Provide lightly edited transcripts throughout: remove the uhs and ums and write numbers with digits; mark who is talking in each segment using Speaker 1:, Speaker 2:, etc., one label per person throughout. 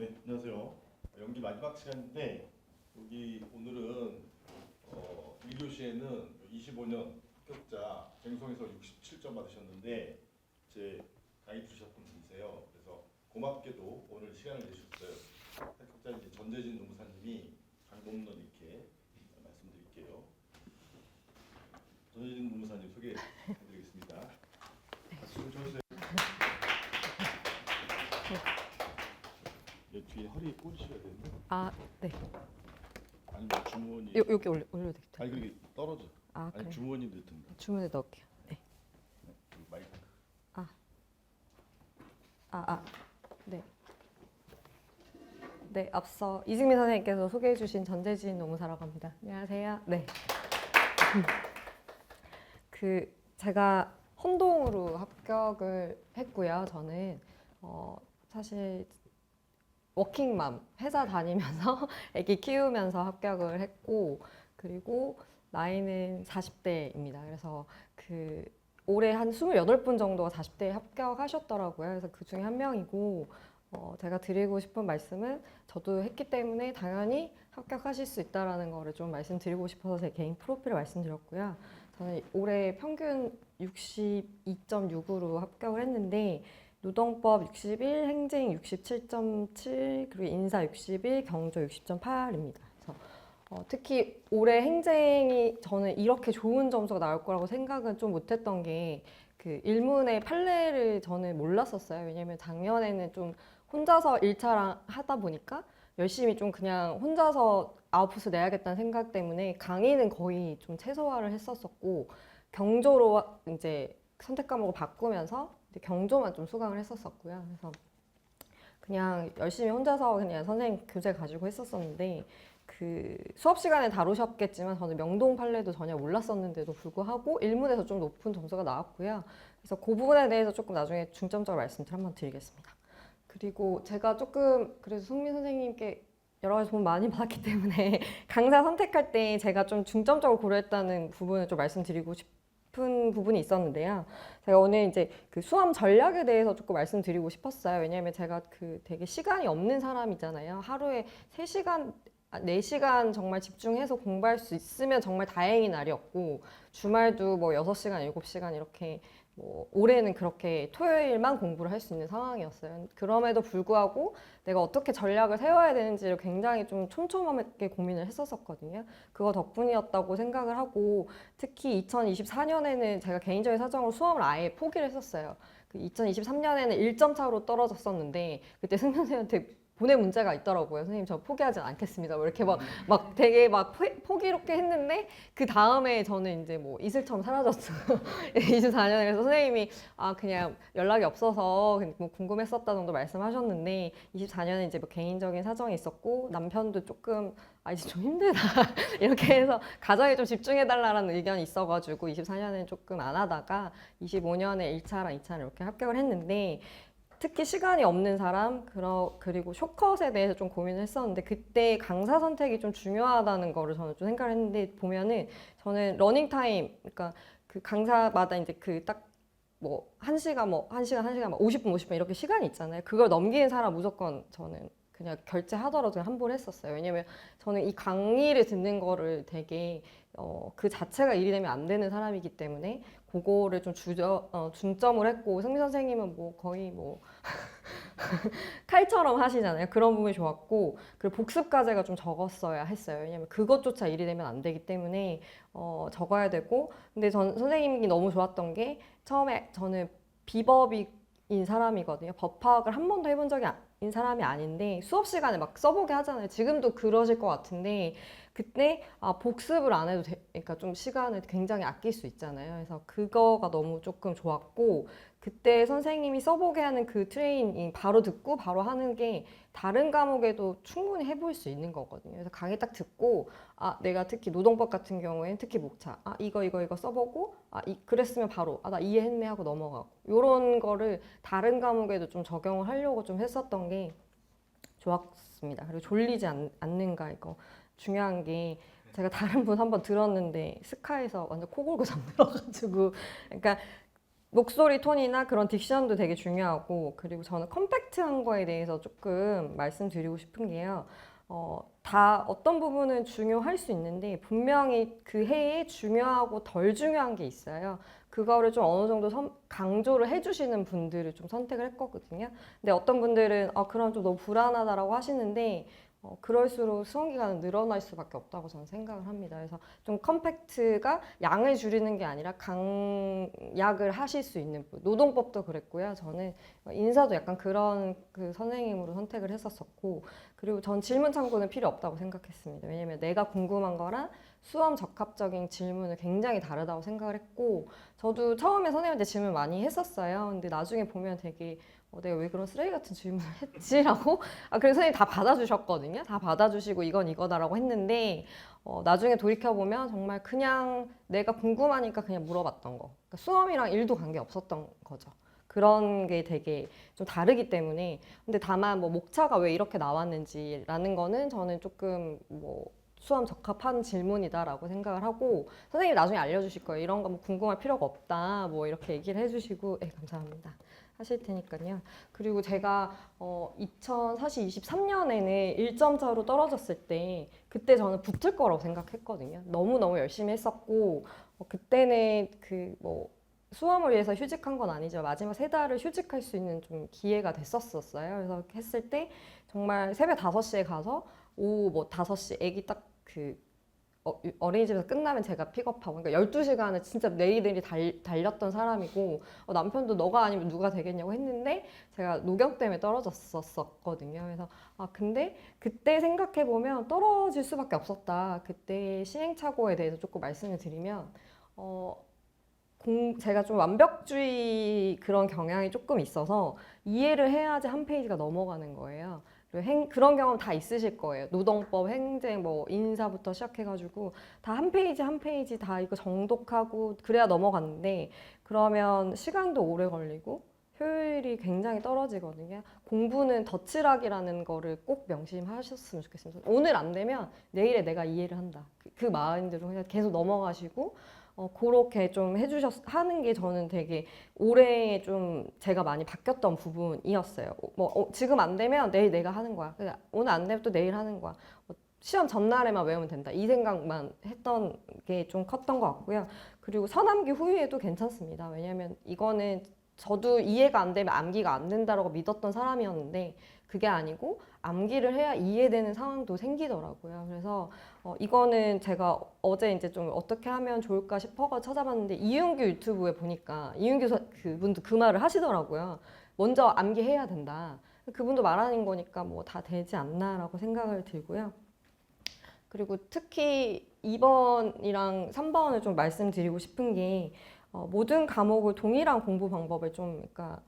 Speaker 1: 네, 안녕하세요. 연기 마지막 시간인데 여기 오늘은 1교시에는 25년 합격자 갱송에서 67점 받으셨는데 제 강의 주셨던 분이세요. 그래서 고맙게도 오늘 시간을 내주셨어요. 합격자 이제 전재진 노무사님이 강범론 이렇게 말씀드릴게요. 전재진 노무사님 소개해드리겠습니다. 박수 쳐주세요. 뒤에 허리에 꽂으셔야 되는데.
Speaker 2: 아, 네.
Speaker 1: 아니면 주머니.
Speaker 2: 여기 올려도 되겠죠?
Speaker 1: 아니 그게 떨어져.
Speaker 2: 아,
Speaker 1: 아니
Speaker 2: 그래.
Speaker 1: 주머니 넣든가.
Speaker 2: 주문에 넣을게요. 네.
Speaker 1: 그 마이크.
Speaker 2: 네. 네, 앞서 이승민 선생님께서 소개해 주신 전재진 노무사라고 합니다. 안녕하세요. 네. 제가 헌동으로 합격을 했고요. 저는 사실 워킹맘, 회사 다니면서 아기 키우면서 합격을 했고, 그리고 나이는 40대입니다. 그래서 올해 한 28분 정도가 40대에 합격하셨더라고요. 그래서 그 중에 한 명이고, 제가 드리고 싶은 말씀은 저도 했기 때문에 당연히 합격하실 수 있다는 거를 좀 말씀드리고 싶어서 제 개인 프로필을 말씀드렸고요. 저는 올해 평균 62.6으로 합격을 했는데, 노동법 61, 행정 67.7, 그리고 인사 61, 경조 60.8입니다. 그래서 특히 올해 행정이 저는 이렇게 좋은 점수가 나올 거라고 생각은 좀 못했던 게 일문의 판례를 저는 몰랐었어요. 왜냐면 작년에는 좀 혼자서 1차랑 하다 보니까 열심히 좀 그냥 혼자서 아웃풋을 내야겠다는 생각 때문에 강의는 거의 좀 최소화를 했었었고, 경조로 이제 선택 과목을 바꾸면서 경조만 좀 수강을 했었었고요. 그래서 그냥 열심히 혼자서 그냥 선생님 교재 가지고 했었었는데, 수업 시간에 다루셨겠지만 저는 명동 판례도 전혀 몰랐었는데도 불구하고 일문에서 좀 높은 점수가 나왔고요. 그래서 그 부분에 대해서 조금 나중에 중점적으로 말씀을 한번 드리겠습니다. 그리고 제가 조금 그래서 승민 선생님께 여러 가지 도움 많이 받았기 때문에 강사 선택할 때 제가 좀 중점적으로 고려했다는 부분을 좀 말씀드리고 싶은 부분이 있었는데요. 제가 오늘 이제 수험 전략에 대해서 조금 말씀드리고 싶었어요. 왜냐하면 제가 되게 시간이 없는 사람이잖아요. 하루에 3시간, 4시간 정말 집중해서 공부할 수 있으면 정말 다행인 날이었고, 주말도 뭐 6시간, 7시간 이렇게 올해는 그렇게 토요일만 공부를 할 수 있는 상황이었어요. 그럼에도 불구하고 내가 어떻게 전략을 세워야 되는지를 굉장히 좀 촘촘하게 고민을 했었거든요. 그거 덕분이었다고 생각을 하고, 특히 2024년에는 제가 개인적인 사정으로 수험을 아예 포기를 했었어요. 2023년에는 1점 차로 떨어졌었는데 그때 승현 선생님한테 보낼 문제가 있더라고요. 선생님 저 포기하지 않겠습니다. 이렇게 막 되게 막 포기롭게 했는데 그 다음에 저는 이제 뭐 이슬처럼 사라졌죠. 24년에 그래서 선생님이 그냥 연락이 없어서 뭐 궁금했었다 정도 말씀하셨는데, 24년에 이제 뭐 개인적인 사정이 있었고 남편도 조금 이제 좀 힘들다 이렇게 해서 가정에 좀 집중해달라는 의견이 있어가지고 24년에는 조금 안 하다가 25년에 1차랑 2차를 이렇게 합격을 했는데, 특히 시간이 없는 사람, 그리고 쇼컷에 대해서 좀 고민을 했었는데, 그때 강사 선택이 좀 중요하다는 거를 저는 좀 생각을 했는데, 보면은 저는 러닝타임, 그러니까 강사마다 이제 딱 뭐 1시간, 50분, 50분 이렇게 시간이 있잖아요. 그걸 넘기는 사람 무조건 저는 그냥 결제하더라도 그냥 환불을 했었어요. 왜냐면 저는 이 강의를 듣는 거를 되게 그 자체가 일이 되면 안 되는 사람이기 때문에 그거를 좀 중점을 했고, 승민 선생님은 뭐 거의 칼처럼 하시잖아요. 그런 부분이 좋았고, 그리고 복습 과제가 좀 적었어야 했어요. 왜냐면 그것조차 일이 되면 안 되기 때문에 적어야 되고, 근데 선생님이 너무 좋았던 게, 처음에 저는 비법인 사람이거든요. 법학을 한 번도 해본 적이 인 사람이 아닌데 수업 시간에 막 써보게 하잖아요. 지금도 그러실 것 같은데, 그때 복습을 안 해도 그러니까 좀 시간을 굉장히 아낄 수 있잖아요. 그래서 그거가 너무 조금 좋았고, 그때 선생님이 써보게 하는 그 트레이닝 바로 듣고 바로 하는 게 다른 과목에도 충분히 해볼 수 있는 거거든요. 그래서 강의 딱 듣고 내가 특히 노동법 같은 경우에는 특히 목차 이거 써보고 그랬으면 바로 나 이해했네 하고 넘어가고, 이런 거를 다른 과목에도 좀 적용을 하려고 좀 했었던 게 좋았습니다. 그리고 졸리지 않는가, 이거 중요한 게, 제가 다른 분 한번 들었는데 스카에서 완전 코 골고 잠들어가지고, 그러니까 목소리 톤이나 그런 딕션도 되게 중요하고, 그리고 저는 컴팩트한 거에 대해서 조금 말씀드리고 싶은 게요. 다 어떤 부분은 중요할 수 있는데 분명히 그 해에 중요하고 덜 중요한 게 있어요. 그거를 좀 어느 정도 강조를 해주시는 분들을 좀 선택을 했거든요. 근데 어떤 분들은 그럼 좀 너무 불안하다라고 하시는데 그럴수록 수험 기간은 늘어날 수밖에 없다고 저는 생각을 합니다. 그래서 좀 컴팩트가 양을 줄이는 게 아니라 강약을 하실 수 있는 분. 노동법도 그랬고요. 저는 인사도 약간 그런 그 선생님으로 선택을 했었었고, 그리고 전 질문 창구는 필요 없다고 생각했습니다. 왜냐면 내가 궁금한 거랑 수험 적합적인 질문은 굉장히 다르다고 생각을 했고, 저도 처음에 선생님한테 질문 많이 했었어요. 근데 나중에 보면 되게 내가 왜 그런 쓰레기 같은 질문을 했지라고 그래서 선생님이 다 받아주셨거든요. 다 받아주시고 이건 이거다라고 했는데 나중에 돌이켜보면 정말 그냥 내가 궁금하니까 그냥 물어봤던 거. 그러니까 수험이랑 일도 관계 없었던 거죠. 그런 게 되게 좀 다르기 때문에. 근데 다만 뭐 목차가 왜 이렇게 나왔는지라는 거는 저는 조금 뭐 수험 적합한 질문이다라고 생각을 하고, 선생님이 나중에 알려주실 거예요. 이런 거 뭐 궁금할 필요가 없다 뭐 이렇게 얘기를 해주시고, 감사합니다 하실 테니까요. 그리고 제가 2023년에는 1점 차로 떨어졌을 때 그때 저는 붙을 거라고 생각했거든요. 너무너무 열심히 했었고, 그때는 그 뭐 수험을 위해서 휴직한 건 아니죠. 마지막 3달을 휴직할 수 있는 좀 기회가 됐었어요. 그래서 했을 때 정말 새벽 5시에 가서 오후 뭐 5시 애기 딱 그 어린이집에서 끝나면 제가 픽업하고, 그러니까 12시간을 진짜 내일내리 달렸던 사람이고, 남편도 너가 아니면 누가 되겠냐고 했는데 제가 노경 때문에 떨어졌었거든요. 그래서 근데 그때 생각해보면 떨어질 수밖에 없었다. 그때 시행착오에 대해서 조금 말씀을 드리면 제가 좀 완벽주의 그런 경향이 조금 있어서 이해를 해야지 한 페이지가 넘어가는 거예요. 그런 경험 다 있으실 거예요. 노동법, 행정, 뭐 인사부터 시작해가지고 다 한 페이지 한 페이지 다 이거 정독하고 그래야 넘어갔는데, 그러면 시간도 오래 걸리고 효율이 굉장히 떨어지거든요. 공부는 덧칠하기라는 거를 꼭 명심하셨으면 좋겠습니다. 오늘 안 되면 내일에 내가 이해를 한다. 그 마인드로 그냥 계속 넘어가시고 그렇게 좀 하는 게 저는 되게 올해 좀 제가 많이 바뀌었던 부분이었어요. 지금 안 되면 내일 내가 하는 거야. 오늘 안 되면 또 내일 하는 거야. 시험 전날에만 외우면 된다. 이 생각만 했던 게 좀 컸던 것 같고요. 그리고 서남기 후에도 괜찮습니다. 왜냐면 이거는 저도 이해가 안 되면 암기가 안 된다라고 믿었던 사람이었는데 그게 아니고 암기를 해야 이해되는 상황도 생기더라고요. 그래서 이거는 제가 어제 이제 좀 어떻게 하면 좋을까 싶어서 찾아봤는데, 이윤규 유튜브에 보니까 이윤규 그분도 그 말을 하시더라고요. 먼저 암기해야 된다. 그분도 말하는 거니까 뭐 다 되지 않나라고 생각을 들고요. 그리고 특히 2번이랑 3번을 좀 말씀드리고 싶은 게, 모든 과목을 동일한 공부 방법을 좀 그러니까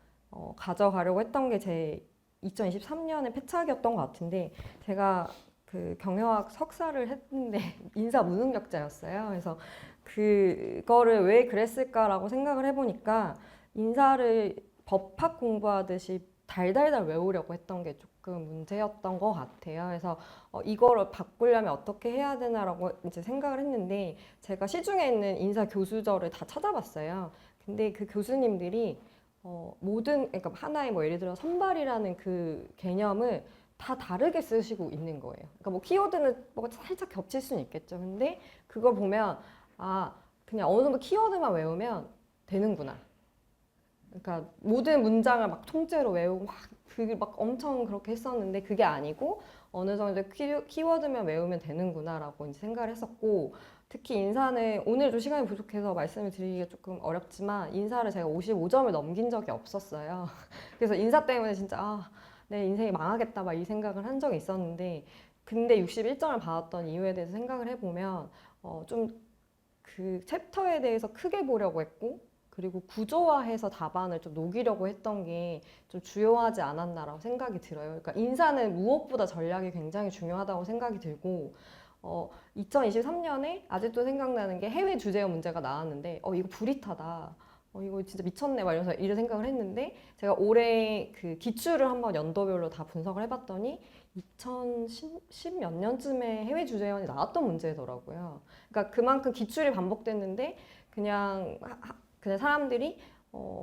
Speaker 2: 가져가려고 했던 게 제 2023년의 패착이었던 것 같은데, 제가 그 경영학 석사를 했는데 인사 무능력자였어요. 그래서 그거를 왜 그랬을까라고 생각을 해보니까 인사를 법학 공부하듯이 달달달 외우려고 했던 게 조금 문제였던 것 같아요. 그래서 이거를 바꾸려면 어떻게 해야 되나라고 이제 생각을 했는데, 제가 시중에 있는 인사 교수저를 다 찾아봤어요. 근데 그 교수님들이 그러니까 하나의 뭐 예를 들어 선발이라는 그 개념을 다 다르게 쓰시고 있는 거예요. 그러니까 뭐 키워드는 뭐 살짝 겹칠 수는 있겠죠. 근데 그걸 보면 그냥 어느 정도 키워드만 외우면 되는구나. 그러니까 모든 문장을 막 통째로 외우고 막 엄청 그렇게 했었는데 그게 아니고 어느 정도 키워드만 외우면 되는구나라고 이제 생각을 했었고, 특히 인사는 오늘 좀 시간이 부족해서 말씀을 드리기가 조금 어렵지만 인사를 제가 55점을 넘긴 적이 없었어요. 그래서 인사 때문에 진짜 내 인생이 망하겠다 막 이 생각을 한 적이 있었는데, 근데 61점을 받았던 이유에 대해서 생각을 해보면 좀 그 챕터에 대해서 크게 보려고 했고, 그리고 구조화해서 답안을 좀 녹이려고 했던 게 좀 주요하지 않았나라고 생각이 들어요. 그러니까 인사는 무엇보다 전략이 굉장히 중요하다고 생각이 들고, 2023년에 아직도 생각나는 게 해외 주재원 문제가 나왔는데 이거 불이타다. 이거 진짜 미쳤네 막 이러면서 이런 생각을 했는데, 제가 올해 그 기출을 한번 연도별로 다 분석을 해봤더니 2010 몇 년쯤에 해외 주재원이 나왔던 문제더라고요. 그러니까 그만큼 기출이 반복됐는데 그냥 사람들이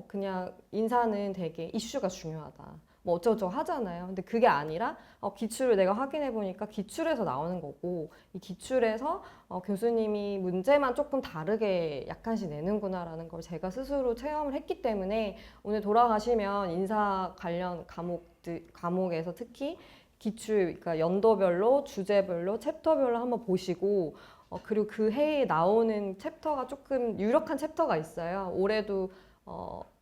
Speaker 2: 그냥 인사는 되게 이슈가 중요하다. 뭐 어쩌고저쩌고 하잖아요. 근데 그게 아니라 기출을 내가 확인해 보니까 기출에서 나오는 거고 이 기출에서 교수님이 문제만 조금 다르게 약간씩 내는구나라는 걸 제가 스스로 체험을 했기 때문에 오늘 돌아가시면 인사 관련 과목에서 특히 기출, 그러니까 연도별로, 주제별로, 챕터별로 한번 보시고 그리고 그 해에 나오는 챕터가 조금 유력한 챕터가 있어요. 올해도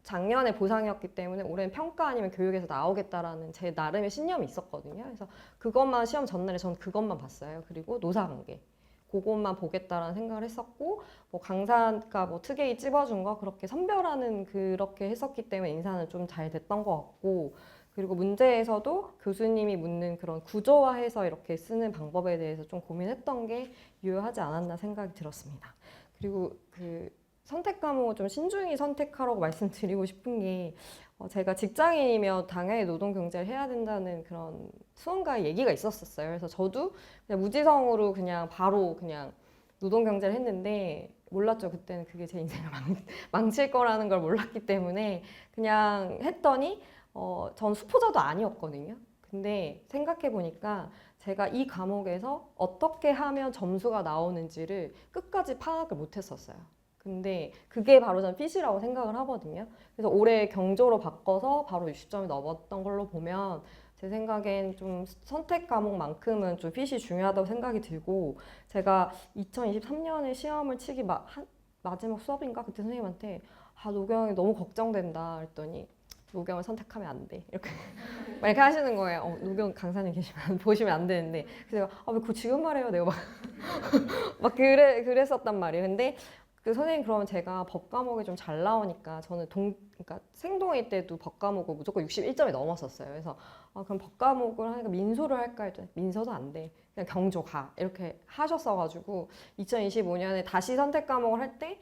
Speaker 2: 작년에 보상이었기 때문에 올해는 평가 아니면 교육에서 나오겠다라는 제 나름의 신념이 있었거든요. 그래서 그것만 시험 전날에 전 그것만 봤어요. 그리고 노사관계. 그것만 보겠다라는 생각을 했었고 뭐 강사가 뭐 특이히 찝어준 거 그렇게 선별하는 그렇게 했었기 때문에 인사는 좀 잘 됐던 것 같고 그리고 문제에서도 교수님이 묻는 그런 구조화해서 이렇게 쓰는 방법에 대해서 좀 고민했던 게 유효하지 않았나 생각이 들었습니다. 그리고 그 선택 과목을 좀 신중히 선택하라고 말씀드리고 싶은 게 제가 직장인이며 당연히 노동 경제를 해야 된다는 그런 수험가의 얘기가 있었어요. 그래서 저도 그냥 무지성으로 그냥 바로 그냥 노동 경제를 했는데 몰랐죠. 그때는 그게 제 인생을 망칠 거라는 걸 몰랐기 때문에 그냥 했더니 전 수포자도 아니었거든요. 근데 생각해 보니까 제가 이 과목에서 어떻게 하면 점수가 나오는지를 끝까지 파악을 못 했었어요. 근데 그게 바로 전 핏이라고 생각을 하거든요. 그래서 올해 경조로 바꿔서 바로 60점이 넘었던 걸로 보면 제 생각엔 좀 선택 과목만큼은 좀 핏이 중요하다고 생각이 들고 제가 2023년에 시험을 치기 마지막 수업인가 그때 선생님한테 노경이 너무 걱정된다 그랬더니 노경을 선택하면 안 돼. 이렇게 막 이렇게 하시는 거예요. 노경 강사님 계시면 보시면 안 되는데. 그래서 제가 왜 그거 지금 말해요? 내가 막 그랬었단 말이에요. 근데 그 선생님 그러면 제가 법 과목이 좀 잘 나오니까 저는 그러니까 생동일 때도 법 과목을 무조건 61점이 넘었었어요. 그래서 그럼 법 과목을 하니까 민소를 할까 했더니 민소도 안 돼. 그냥 경조 가. 이렇게 하셨어가지고 2025년에 다시 선택 과목을 할 때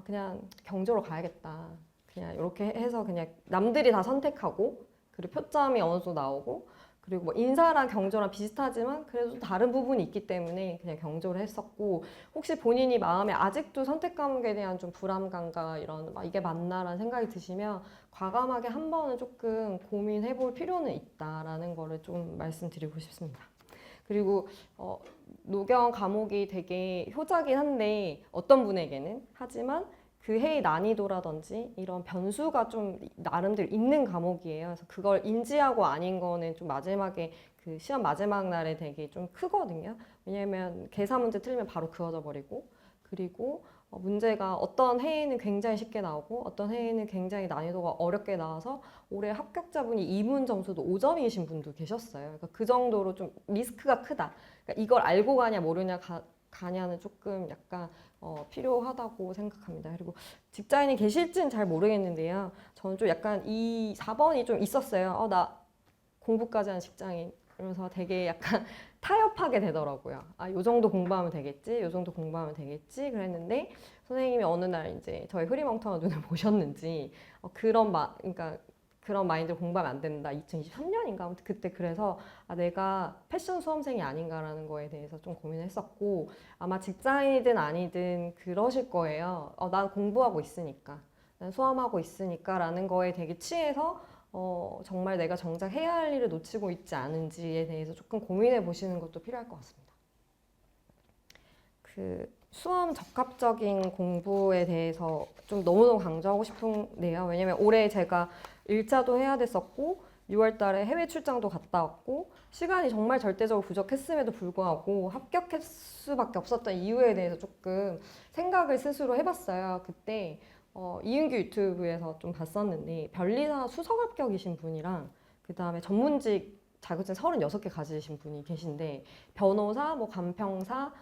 Speaker 2: 그냥 경조로 가야겠다. 그냥 이렇게 해서 그냥 남들이 다 선택하고 그리고 표점이 어느 정도 나오고 그리고 뭐 인사랑 경조랑 비슷하지만 그래도 다른 부분이 있기 때문에 그냥 경조를 했었고 혹시 본인이 마음에 아직도 선택 과목에 대한 좀 불안감과 이런 이게 맞나라는 생각이 드시면 과감하게 한 번은 조금 고민해 볼 필요는 있다라는 거를 좀 말씀드리고 싶습니다. 그리고 노경 과목이 되게 효자긴 한데 어떤 분에게는 하지만 그 해의 난이도라든지 이런 변수가 좀 나름대로 있는 과목이에요. 그래서 그걸 인지하고 아닌 거는 좀 마지막에 그 시험 마지막 날에 되게 좀 크거든요. 왜냐면 계산 문제 틀리면 바로 그어져 버리고 그리고 문제가 어떤 해에는 굉장히 쉽게 나오고 어떤 해에는 굉장히 난이도가 어렵게 나와서 올해 합격자분이 2문 점수도 5점이신 분도 계셨어요. 그러니까 그 정도로 좀 리스크가 크다. 그러니까 이걸 알고 가냐 모르냐 가냐는 조금 약간 필요하다고 생각합니다. 그리고 직장인이 계실지는 잘 모르겠는데요. 저는 좀 약간 이 4번이 좀 있었어요. 나 공부까지 하는 직장인. 이러면서 되게 약간 타협하게 되더라고요. 요 정도 공부하면 되겠지, 요 정도 공부하면 되겠지 그랬는데 선생님이 어느 날 이제 저의 흐리멍텅한 눈을 보셨는지 그러니까 그런 마인드로 공부하면 안 된다. 2023년인가 그때 그래서 내가 패션 수험생이 아닌가라는 거에 대해서 좀 고민했었고 아마 직장인이든 아니든 그러실 거예요. 난 공부하고 있으니까, 난 수험하고 있으니까라는 거에 되게 취해서 정말 내가 정작 해야 할 일을 놓치고 있지 않은지에 대해서 조금 고민해 보시는 것도 필요할 것 같습니다. 그 수험 적합적인 공부에 대해서 좀 너무너무 강조하고 싶은데요. 왜냐면 올해 제가 1차도 해야 됐었고 6월 달에 해외 출장도 갔다 왔고 시간이 정말 절대적으로 부족했음에도 불구하고 합격할 수밖에 없었던 이유에 대해서 조금 생각을 스스로 해봤어요. 그때 이은규 유튜브에서 좀 봤었는데 변리사 수석 합격이신 분이랑 그 다음에 전문직 자격증 36개 가지신 분이 계신데 변호사, 뭐 간평사,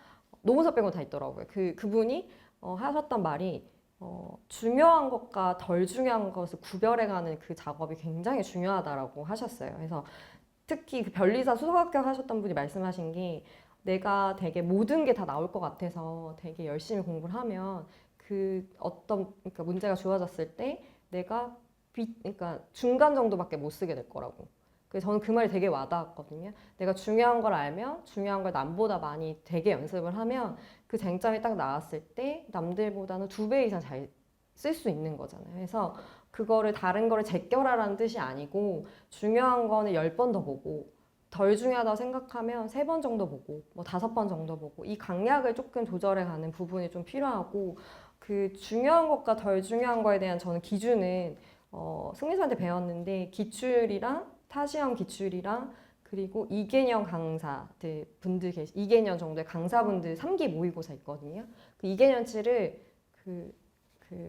Speaker 2: 노무사 빼고 다 있더라고요. 그분이 하셨던 말이 중요한 것과 덜 중요한 것을 구별해가는 그 작업이 굉장히 중요하다라고 하셨어요. 그래서 특히 그 변리사 수석 합격하셨던 분이 말씀하신 게 내가 되게 모든 게 다 나올 것 같아서 되게 열심히 공부를 하면 그러니까 문제가 주어졌을 때 내가 그러니까 중간 정도밖에 못 쓰게 될 거라고. 그래서 저는 그 말이 되게 와닿았거든요. 내가 중요한 걸 알면 중요한 걸 남보다 많이 되게 연습을 하면 그 쟁점이 딱 나왔을 때 남들보다는 2배 이상 잘 쓸 수 있는 거잖아요. 그래서 그거를 다른 거를 제껴라라는 뜻이 아니고 중요한 거는 10번 더 보고 덜 중요하다고 생각하면 3번 정도 보고 뭐 5번 정도 보고 이 강약을 조금 조절해 가는 부분이 좀 필요하고 그 중요한 것과 덜 중요한 거에 대한 저는 기준은 승리사한테 배웠는데 기출이랑 타시형 기출이랑 그리고 2개년 강사들 분들 2개년 정도의 강사분들 3기 모의고사 있거든요. 그 2개년치를 그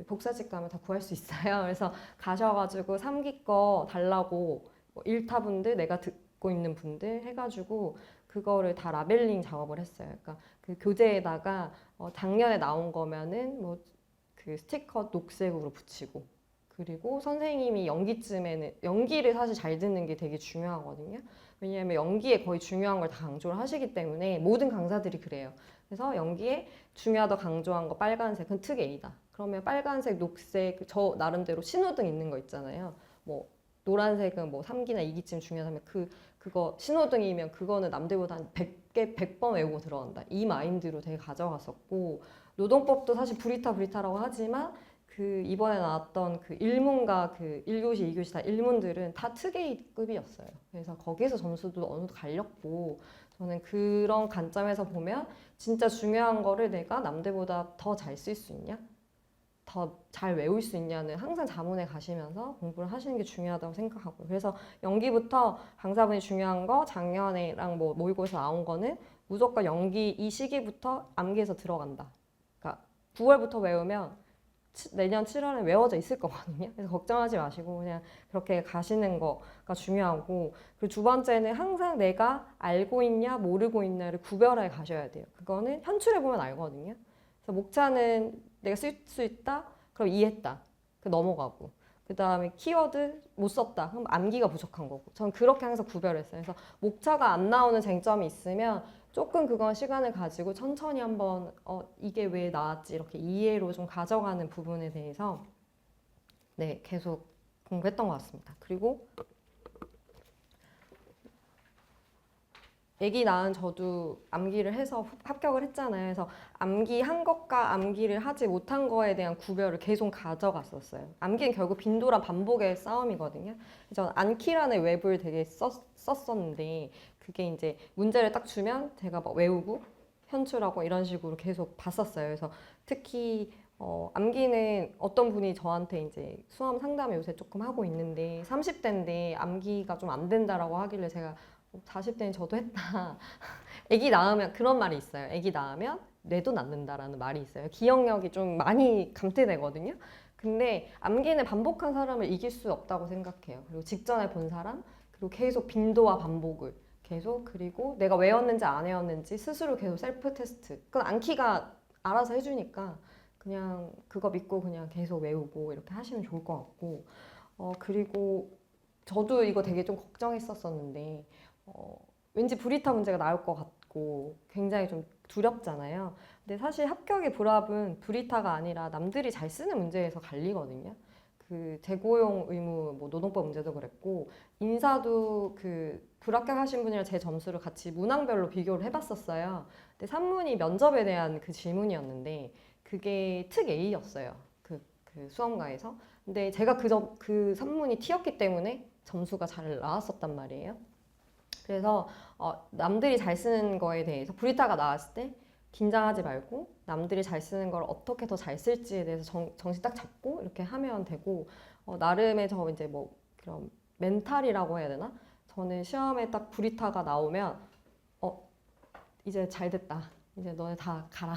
Speaker 2: 복사집 가면 다 구할 수 있어요. 그래서 가셔가지고 3기 거 달라고 뭐 1타 분들 내가 듣고 있는 분들 해가지고 그거를 다 라벨링 작업을 했어요. 그러니까 그 교재에다가 작년에 나온 거면은 뭐 그 스티커 녹색으로 붙이고 그리고 선생님이 연기쯤에는 연기를 사실 잘 듣는 게 되게 중요하거든요. 왜냐하면 연기에 거의 중요한 걸 다 강조를 하시기 때문에 모든 강사들이 그래요. 그래서 연기에 중요하다 강조한 거 빨간색은 특 A다. 그러면 빨간색, 녹색 저 나름대로 신호등 있는 거 있잖아요. 뭐 노란색은 뭐 3기나 2기쯤 중요하다면 그거 신호등이면 그거는 남들보다 한 100번 외우고 들어간다. 이 마인드로 되게 가져갔었고 노동법도 사실 브리타라고 하지만 그 이번에 나왔던 그 1문과 그 1교시, 2교시 다 1문들은 다 특A급이었어요. 그래서 거기에서 점수도 어느 정도 갈렸고 저는 그런 관점에서 보면 진짜 중요한 거를 내가 남들보다 더 잘 쓸 수 있냐? 더 잘 외울 수 있냐는 항상 자문에 가시면서 공부를 하시는 게 중요하다고 생각하고요. 그래서 연기부터 강사분이 중요한 거 작년에랑 뭐 모의고사 나온 거는 무조건 연기 이 시기부터 암기해서 들어간다. 그러니까 9월부터 외우면 내년 7월에 외워져 있을 거거든요. 그래서 걱정하지 마시고 그냥 그렇게 가시는 거가 중요하고 그리고 두 번째는 항상 내가 알고 있냐 모르고 있냐를 구별해 가셔야 돼요. 그거는 현출해 보면 알거든요. 그래서 목차는 내가 쓸 수 있다? 그럼 이해했다. 그 넘어가고 그 다음에 키워드 못 썼다. 그럼 암기가 부족한 거고 저는 그렇게 항상 구별했어요. 그래서 목차가 안 나오는 쟁점이 있으면 조금 그건 시간을 가지고 천천히 한번 이게 왜 나왔지 이렇게 이해로 좀 가져가는 부분에 대해서 네 계속 공부했던 것 같습니다. 그리고 아기 낳은 저도 암기를 해서 합격을 했잖아요. 그래서 암기한 것과 암기를 하지 못한 거에 대한 구별을 계속 가져갔었어요. 암기는 결국 빈도랑 반복의 싸움이거든요. 저는 안키라는 웹을 되게 썼었는데 그게 이제 문제를 딱 주면 제가 막 외우고 현출하고 이런 식으로 계속 봤었어요. 그래서 특히 암기는 어떤 분이 저한테 이제 수험 상담을 요새 조금 하고 있는데 30대인데 암기가 좀 안 된다라고 하길래 제가 40대는 저도 했다. 아기 낳으면 그런 말이 있어요. 아기 낳으면 뇌도 낳는다라는 말이 있어요. 기억력이 좀 많이 감퇴되거든요. 근데 암기는 반복한 사람을 이길 수 없다고 생각해요. 그리고 직전에 본 사람, 그리고 계속 빈도와 반복을 계속 그리고 내가 외웠는지 안 외웠는지 스스로 계속 셀프 테스트. 그건 안키가 알아서 해주니까 그냥 그거 믿고 그냥 계속 외우고 이렇게 하시면 좋을 것 같고 그리고 저도 이거 되게 좀 걱정했었었는데 왠지 브리타 문제가 나올 것 같고 굉장히 좀 두렵잖아요. 근데 사실 합격의 불합은 브리타가 아니라 남들이 잘 쓰는 문제에서 갈리거든요. 그 재고용 의무 뭐 노동법 문제도 그랬고 인사도 그 불합격하신 분이랑 제 점수를 같이 문항별로 비교를 해봤었어요. 근데 산문이 면접에 대한 그 질문이었는데 그게 특 A였어요. 그 수험가에서. 근데 제가 그 산문이 T였기 때문에 점수가 잘 나왔었단 말이에요. 그래서 남들이 잘 쓰는 거에 대해서 브리타가 나왔을 때 긴장하지 말고 남들이 잘 쓰는 걸 어떻게 더 잘 쓸지에 대해서 정신 딱 잡고 이렇게 하면 되고 나름의 저 이제 뭐 그런 멘탈이라고 해야 되나? 저는 시험에 딱 브리타가 나오면 이제 잘 됐다. 이제 너네 다 가라.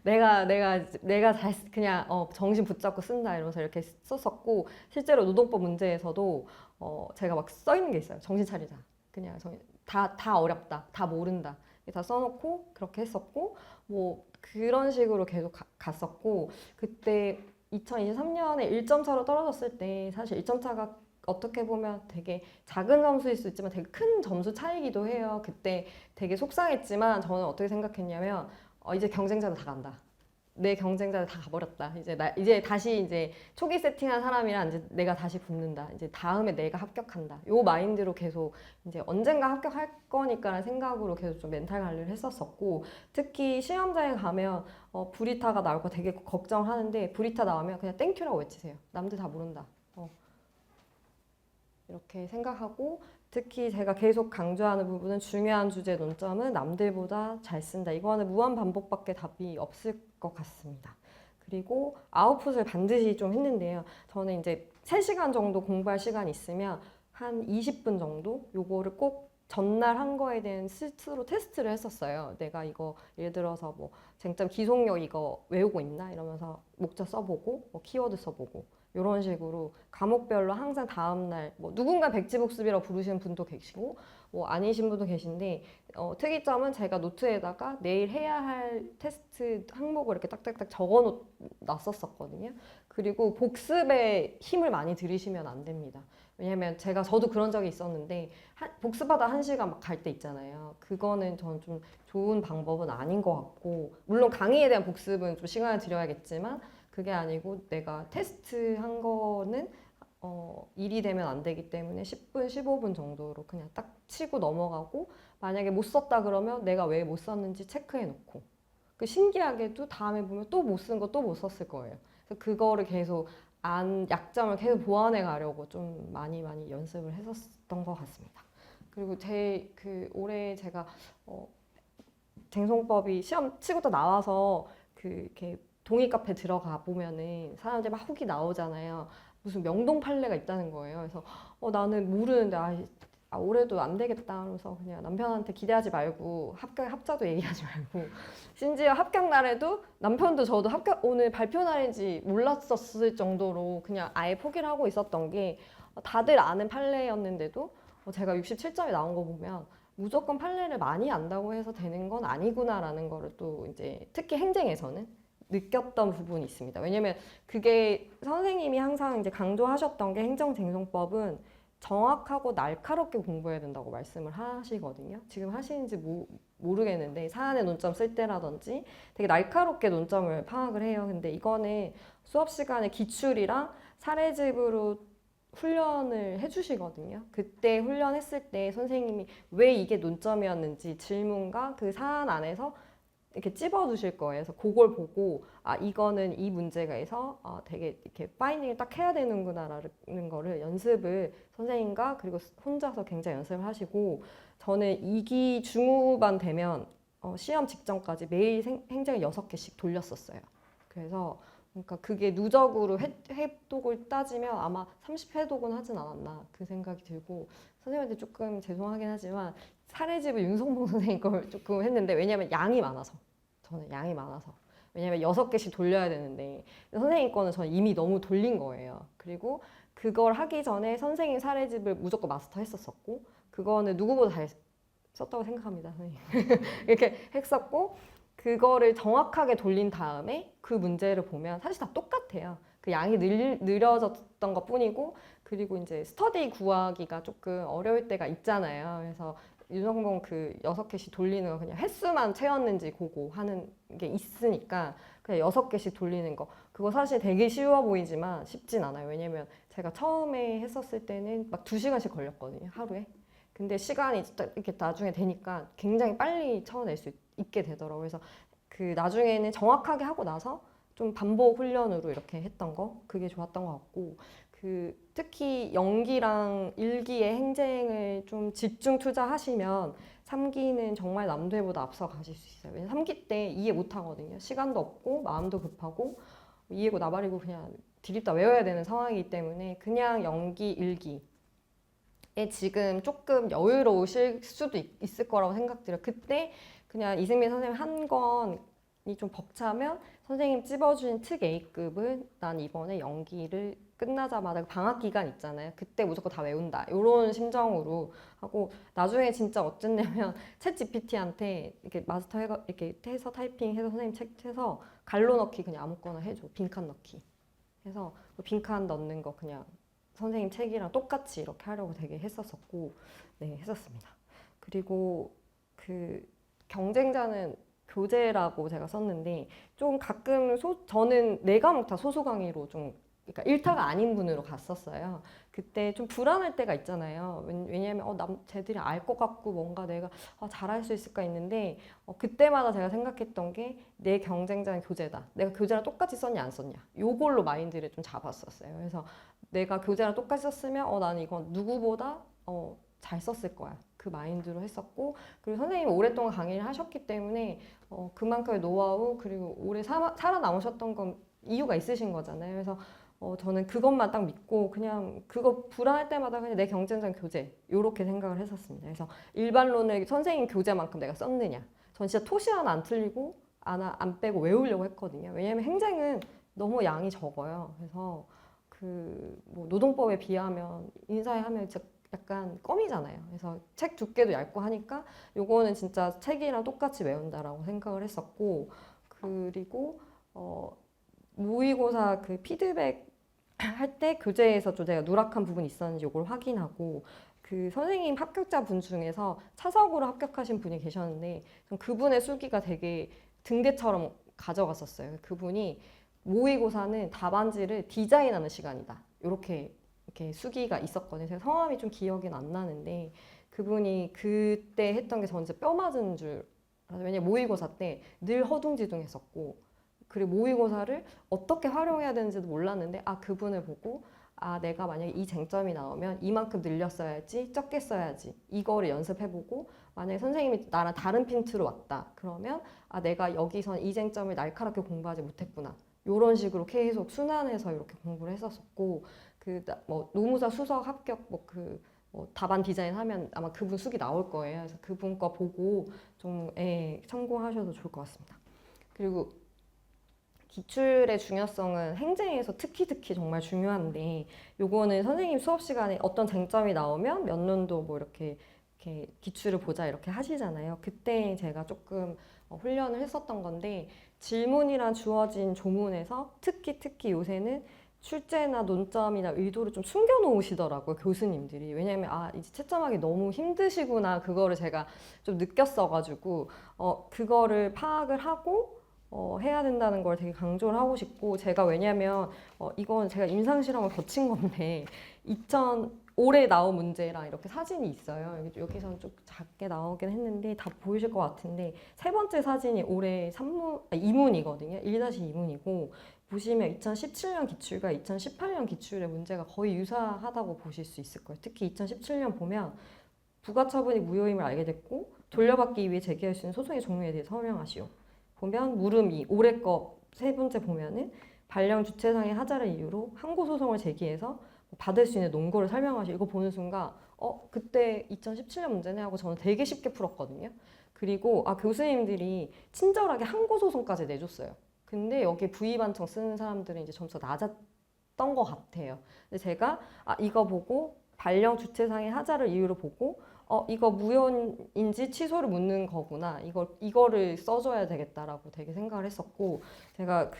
Speaker 2: 내가 잘 그냥 정신 붙잡고 쓴다 이러면서 이렇게 썼었고 실제로 노동법 문제에서도 제가 막 써 있는 게 있어요. 정신 차리자. 그냥 다 어렵다. 다 모른다. 다 써놓고 그렇게 했었고 뭐 그런 식으로 계속 갔었고 그때 2023년에 1점 차로 떨어졌을 때 사실 1점 차가 어떻게 보면 되게 작은 점수일 수 있지만 되게 큰 점수 차이기도 해요. 그때 되게 속상했지만 저는 어떻게 생각했냐면 이제 경쟁자들 다 간다. 내 경쟁자들 다 가버렸다. 이제 다시 이제 초기 세팅한 사람이랑 이제 내가 다시 붙는다. 이제 다음에 내가 합격한다. 요 마인드로 계속 이제 언젠가 합격할 거니까라는 생각으로 계속 좀 멘탈 관리를 했었었고 특히 시험장에 가면 브리타가 나올 거 되게 걱정하는데 브리타 나오면 그냥 땡큐라고 외치세요. 남들 다 모른다. 이렇게 생각하고 특히 제가 계속 강조하는 부분은 중요한 주제 논점은 남들보다 잘 쓴다. 이거는 무한 반복밖에 답이 없을 것 같습니다. 그리고 아웃풋을 반드시 좀 했는데요. 저는 이제 3시간 정도 공부할 시간이 있으면 한 20분 정도 요거를 꼭 전날 한 거에 대한 스스로 테스트를 했었어요. 내가 이거 예를 들어서 뭐 쟁점 기속력 이거 외우고 있나 이러면서 목차 써보고 뭐 키워드 써보고 이런 식으로 과목별로 항상 다음날 뭐 누군가 백지복습이라고 부르시는 분도 계시고 뭐 아니신 분도 계신데 특이점은 제가 노트에다가 내일 해야 할 테스트 항목을 이렇게 딱딱딱 적어 놨었거든요. 그리고 복습에 힘을 많이 들이시면 안 됩니다. 왜냐면 저도 그런 적이 있었는데 복습하다 1시간 막 갈 때 있잖아요. 그거는 저는 좀 좋은 방법은 아닌 것 같고 물론 강의에 대한 복습은 좀 시간을 들여야겠지만 그게 아니고 내가 테스트 한 거는 일이 되면 안 되기 때문에 10분, 15분 정도로 그냥 딱 치고 넘어가고 만약에 못 썼다 그러면 내가 왜 못 썼는지 체크해 놓고 그 신기하게도 다음에 보면 또 못 쓴 거 또 못 썼을 거예요. 그래서 그거를 계속 약점을 계속 보완해 가려고 좀 많이 연습을 했었던 것 같습니다. 그리고 올해 제가 쟁송법이 시험 치고 또 나와서 이렇게 동의 카페 들어가 보면은 사람들이 막 후기 나오잖아요. 무슨 명동 판례가 있다는 거예요. 그래서 나는 모르는데 올해도 안 되겠다 하면서 그냥 남편한테 기대하지 말고 합자도 얘기하지 말고 심지어 합격 날에도 남편도 저도 오늘 발표 날인지 몰랐었을 정도로 그냥 아예 포기를 하고 있었던 게 다들 아는 판례였는데도 제가 67점이 나온 거 보면 무조건 판례를 많이 안다고 해서 되는 건 아니구나라는 거를 또 이제 특히 행정에서는 느꼈던 부분이 있습니다. 왜냐면 그게 선생님이 항상 이제 강조하셨던 게 행정쟁송법은 정확하고 날카롭게 공부해야 된다고 말씀을 하시거든요. 지금 하시는지 모르겠는데 사안의 논점 쓸 때라든지 되게 날카롭게 논점을 파악을 해요. 근데 이거는 수업 시간에 기출이랑 사례집으로 훈련을 해주시거든요. 그때 훈련했을 때 선생님이 왜 이게 논점이었는지 질문과 그 사안 안에서 이렇게 찝어주실 거예요. 그래서 그걸 보고 이거는 이 문제가에서 되게 이렇게 파인딩을 딱 해야 되는구나라는 거를 연습을 선생님과 그리고 혼자서 굉장히 연습을 하시고 저는 2기 중후반 되면 시험 직전까지 매일 행정을 6개씩 돌렸었어요. 그래서 그러니까 그게 누적으로 회독을 따지면 아마 30회독은 하진 않았나 그 생각이 들고 선생님한테 조금 죄송하긴 하지만 사례집을 윤성봉 선생님 걸 조금 했는데 왜냐면 양이 많아서 저는 양이 많아서 왜냐면 6개씩 돌려야 되는데 선생님 거는 저는 이미 너무 돌린 거예요. 그리고 그걸 하기 전에 선생님 사례집을 무조건 마스터 했었었고 그거는 누구보다 잘 썼다고 생각합니다. 선생님. 이렇게 했었고 그거를 정확하게 돌린 다음에 그 문제를 보면 사실 다 똑같아요. 그 양이 느려졌던 것 뿐이고 그리고 이제 스터디 구하기가 조금 어려울 때가 있잖아요. 그래서 윤성봉 그 6개씩 돌리는 거 그냥 횟수만 채웠는지 그거 하는 게 있으니까 그냥 6개씩 돌리는 거 그거 사실 되게 쉬워 보이지만 쉽진 않아요. 왜냐면 제가 처음에 했었을 때는 막 2시간씩 걸렸거든요. 하루에. 근데 시간이 이렇게 나중에 되니까 굉장히 빨리 쳐낼 수 있게 되더라고요. 그래서 그 나중에는 정확하게 하고 나서 좀 반복 훈련으로 이렇게 했던 거 그게 좋았던 것 같고 특히 연기랑 일기의 행쟁을 좀 집중 투자하시면 3기는 정말 남들보다 앞서 가실 수 있어요. 왜냐면 3기 때 이해 못 하거든요. 시간도 없고 마음도 급하고 이해고 나발이고 그냥 디립다 외워야 되는 상황이기 때문에 그냥 연기, 일기에 지금 조금 여유로우실 수도 있을 거라고 생각드려요. 그때 그냥 이승민 선생님 한 건이 좀 벅차면 선생님 찝어주신 특 A급은 난 이번에 연기를 끝나자마자 방학 기간 있잖아요. 그때 무조건 다 외운다. 이런 심정으로 하고 나중에 진짜 어쨌냐면 챗 GPT한테 이렇게 이렇게 해서 타이핑해서 선생님 책 해서 갈로 넣기 그냥 아무거나 해줘. 빈칸 넣기 해서 빈칸 넣는 거 그냥 선생님 책이랑 똑같이 이렇게 하려고 되게 했었었고 네 했었습니다. 그리고 그 경쟁자는 교재라고 제가 썼는데 좀 가끔 저는 4과목 다 소수 강의로 좀 그러니까 일타가 아닌 분으로 갔었어요. 그때 좀 불안할 때가 있잖아요. 왜냐면 쟤들이 알 것 같고 뭔가 내가 잘할 수 있을까 있는데 그때마다 제가 생각했던 게 내 경쟁자는 교재다. 내가 교재랑 똑같이 썼냐 안 썼냐. 요걸로 마인드를 좀 잡았었어요. 그래서 내가 교재랑 똑같이 썼으면 나는 이건 누구보다 잘 썼을 거야. 그 마인드로 했었고, 그리고 선생님이 오랫동안 강의를 하셨기 때문에 그만큼의 노하우 그리고 오래 살아남으셨던 건 이유가 있으신 거잖아요. 그래서 저는 그것만 딱 믿고 그냥 그거 불안할 때마다 그냥 내 경쟁장 교재 이렇게 생각을 했었습니다. 그래서 일반론을 선생님 교재만큼 내가 썼느냐. 전 진짜 토시 하나 안 틀리고 안 빼고 외우려고 했거든요. 왜냐하면 행정은 너무 양이 적어요. 그래서 뭐 노동법에 비하면 인사에 하면 진짜 약간 껌이잖아요. 그래서 책 두께도 얇고 하니까 요거는 진짜 책이랑 똑같이 외운다라고 생각을 했었고, 그리고 모의고사 그 피드백 할 때 교재에서 좀 제가 누락한 부분이 있었는지 이걸 확인하고, 그 선생님 합격자 분 중에서 차석으로 합격하신 분이 계셨는데 그분의 수기가 되게 등대처럼 가져갔었어요. 그분이 모의고사는 답안지를 디자인하는 시간이다. 이렇게 수기가 있었거든요. 제가 성함이 좀 기억이 안 나는데 그분이 그때 했던 게 저는 진짜 뼈 맞은 줄. 왜냐면 모의고사 때 늘 허둥지둥했었고, 그리고 모의고사를 어떻게 활용해야 되는지도 몰랐는데 그분을 보고 내가 만약에 이 쟁점이 나오면 이만큼 늘렸어야지 적게 써야지 이거를 연습해보고, 만약에 선생님이 나랑 다른 핀트로 왔다 그러면 내가 여기선 이 쟁점을 날카롭게 공부하지 못했구나, 이런 식으로 계속 순환해서 이렇게 공부를 했었었고, 뭐 노무사 수석 합격 뭐 답안 디자인 하면 아마 그분 수기 나올 거예요. 그래서 그분 거 보고 좀 참고하셔도 좋을 것 같습니다. 그리고 기출의 중요성은 행정에서 특히 정말 중요한데, 요거는 선생님 수업 시간에 어떤 쟁점이 나오면 몇 년도 뭐 이렇게 기출을 보자 이렇게 하시잖아요. 그때 제가 조금 훈련을 했었던 건데, 질문이란 주어진 조문에서 특히 요새는 출제나 논점이나 의도를 좀 숨겨놓으시더라고요, 교수님들이. 왜냐면 이제 채점하기 너무 힘드시구나, 그거를 제가 좀 느꼈어가지고 그거를 파악을 하고 해야 된다는 걸 되게 강조를 하고 싶고, 제가 왜냐면 이건 제가 임상실험을 거친 건데 올해 나온 문제랑 이렇게 사진이 있어요. 여기서는 좀 작게 나오긴 했는데 다 보이실 것 같은데, 세 번째 사진이 올해 2문이거든요. 1-2문이고 보시면 2017년 기출과 2018년 기출의 문제가 거의 유사하다고 보실 수 있을 거예요. 특히 2017년 보면 부가처분이 무효임을 알게 됐고 돌려받기 위해 제기할 수 있는 소송의 종류에 대해 설명하시오. 보면 물음이 올해 거 세 번째 보면은 발령 주체상의 하자를 이유로 항고 소송을 제기해서 받을 수 있는 논거를 설명하시오. 이거 보는 순간 그때 2017년 문제네 하고 저는 되게 쉽게 풀었거든요. 그리고 교수님들이 친절하게 항고 소송까지 내줬어요. 근데 여기 부의반청 쓰는 사람들은 이제 점수가 낮았던 것 같아요. 근데 제가 이거 보고 발령 주체상의 하자를 이유로 보고 이거 무효인지 취소를 묻는 거구나, 이거를 써줘야 되겠다라고 되게 생각을 했었고, 제가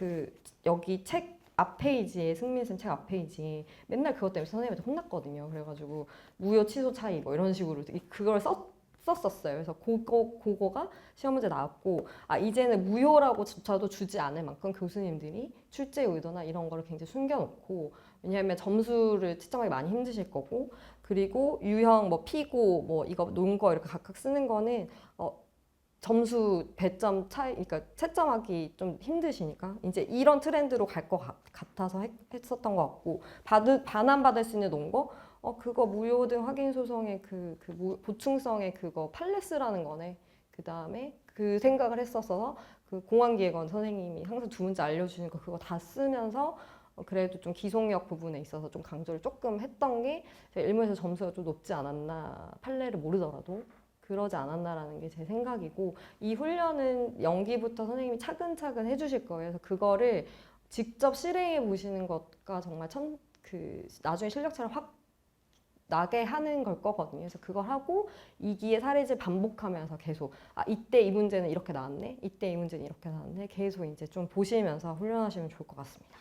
Speaker 2: 여기 책 앞페이지에, 승민쌤 책 앞페이지에 맨날 그것 때문에 선생님한테 혼났거든요. 그래가지고 무효 취소 차이 뭐 이런 식으로 그걸 썼었어요. 그래서 그거가 시험 문제 나왔고, 이제는 무효라고조차도 주지 않을 만큼 교수님들이 출제 의도나 이런 거를 굉장히 숨겨놓고, 왜냐하면 점수를 채점하기 많이 힘드실 거고, 그리고 유형 뭐 피고 뭐 이거 논거 이렇게 각각 쓰는 거는 점수 배점 차이, 그러니까 채점하기 좀 힘드시니까 이제 이런 트렌드로 갈 것 같아서 했었던 것 같고, 반환받을 수 있는 논거 그거 무효 등 확인 소송의 보충성의 그거 판례스라는 거네. 그 다음에 그 생각을 했었어서 공안기획원 선생님이 항상 두 문제 알려주는 거 그거 다 쓰면서 그래도 좀 기속력 부분에 있어서 좀 강조를 조금 했던 게, 제가 일문에서 점수가 좀 높지 않았나, 판례를 모르더라도 그러지 않았나라는 게 제 생각이고, 이 훈련은 연기부터 선생님이 차근차근 해주실 거예요. 그래서 그거를 직접 실행해 보시는 것과 정말 나중에 실력차를 확 나게 하는 걸 거거든요. 그래서 그걸 하고 2기의 사례를 반복하면서 계속 이때 이 문제는 이렇게 나왔네, 이때 이 문제는 이렇게 나왔네, 계속 이제 좀 보시면서 훈련하시면 좋을 것 같습니다.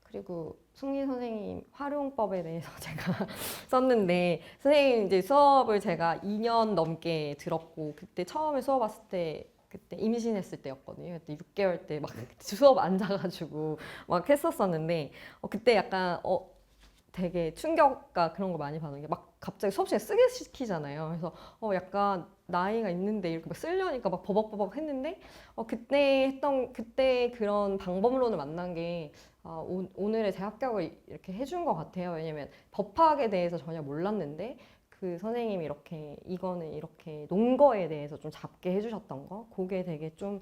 Speaker 2: 그리고 승민 선생님 활용법에 대해서 제가 썼는데, 선생님 이제 수업을 제가 2년 넘게 들었고, 그때 처음에 수업 왔을 때 그때 임신했을 때였거든요. 그때 6개월 때 막 수업 앉아가지고 막 했었었는데 그때 약간 되게 충격과 그런 거 많이 받는 게 막 갑자기 수업 시간에 쓰게 시키잖아요. 그래서 약간 나이가 있는데 이렇게 막 쓰려니까 막 버벅버벅 했는데 그때 그런 방법론을 만난 게 오늘의 제 합격을 이렇게 해준 것 같아요. 왜냐면 법학에 대해서 전혀 몰랐는데 그 선생님이 이거는 이렇게 논거에 대해서 좀 잡게 해주셨던 거, 그게 되게 좀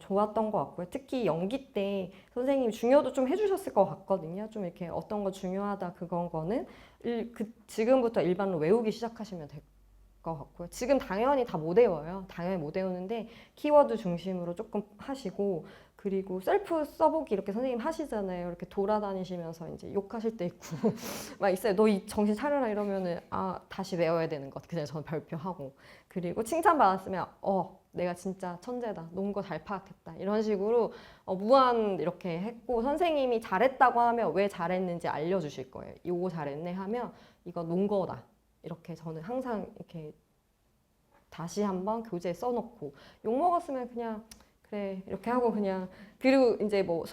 Speaker 2: 좋았던 것 같고요. 특히 연기 때 선생님이 중요도 좀 해주셨을 것 같거든요. 좀 이렇게 어떤 거 중요하다 거는 지금부터 일반로 외우기 시작하시면 될 것 같고요. 지금 당연히 다 못 외워요. 당연히 못 외우는데 키워드 중심으로 조금 하시고, 그리고 셀프 써보기 이렇게 선생님 하시잖아요. 이렇게 돌아다니시면서 이제 욕하실 때 있고 막 있어요. 너 이 정신 차려라 이러면은 다시 외워야 되는 것. 그냥 저는 발표하고, 그리고 칭찬 받았으면 내가 진짜 천재다. 논 거 잘 파악했다. 이런 식으로 무한 이렇게 했고, 선생님이 잘했다고 하면 왜 잘했는지 알려주실 거예요. 이거 잘했네 하면 이거 논 거다. 이렇게 저는 항상 이렇게 다시 한번 교재에 써놓고, 욕 먹었으면 그냥 그래 이렇게 하고 그냥. 그리고 이제 뭐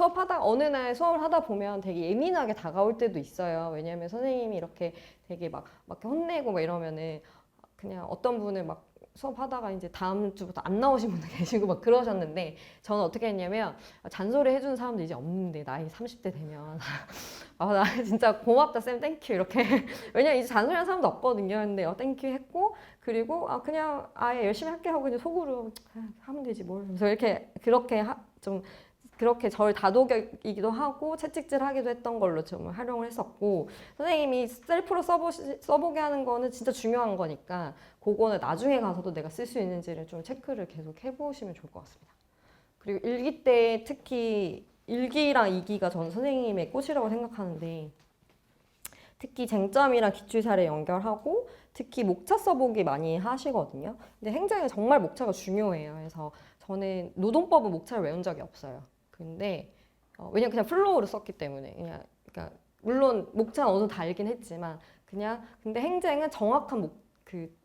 Speaker 2: 어느 날 수업을 하다 보면 되게 예민하게 다가올 때도 있어요. 왜냐하면 선생님이 이렇게 되게 막 이렇게 혼내고 막 이러면은 그냥 어떤 분은 막 수업하다가 이제 다음 주부터 안 나오신 분도 계시고 막 그러셨는데, 저는 어떻게 했냐면 잔소리 해주는 사람도 이제 없는데 나이 30대 되면 나 진짜 고맙다 쌤 땡큐 이렇게 왜냐면 이제 잔소리하는 사람도 없거든요. 근데 땡큐 했고, 그리고 그냥 아예 열심히 할게 하고 이제 속으로 하면 되지 뭘. 그래서 좀 그렇게 저를 다독이기도 하고 채찍질하기도 했던 걸로 좀 활용을 했었고, 선생님이 셀프로 써보게 하는 거는 진짜 중요한 거니까 그거는 나중에 가서도 내가 쓸 수 있는지를 좀 체크를 계속 해보시면 좋을 것 같습니다. 그리고 일기 때 특히 일기랑 이기가 저는 선생님의 꽃이라고 생각하는데, 특히 쟁점이랑 기출사를 연결하고 특히 목차 써보기 많이 하시거든요. 근데 행정은 정말 목차가 중요해요. 그래서 저는 노동법은 목차를 외운 적이 없어요. 근데 왜냐면 그냥 플로우로 썼기 때문에 그러니까 물론 목차는 어느 정도 다 알긴 했지만 근데 행정은 정확한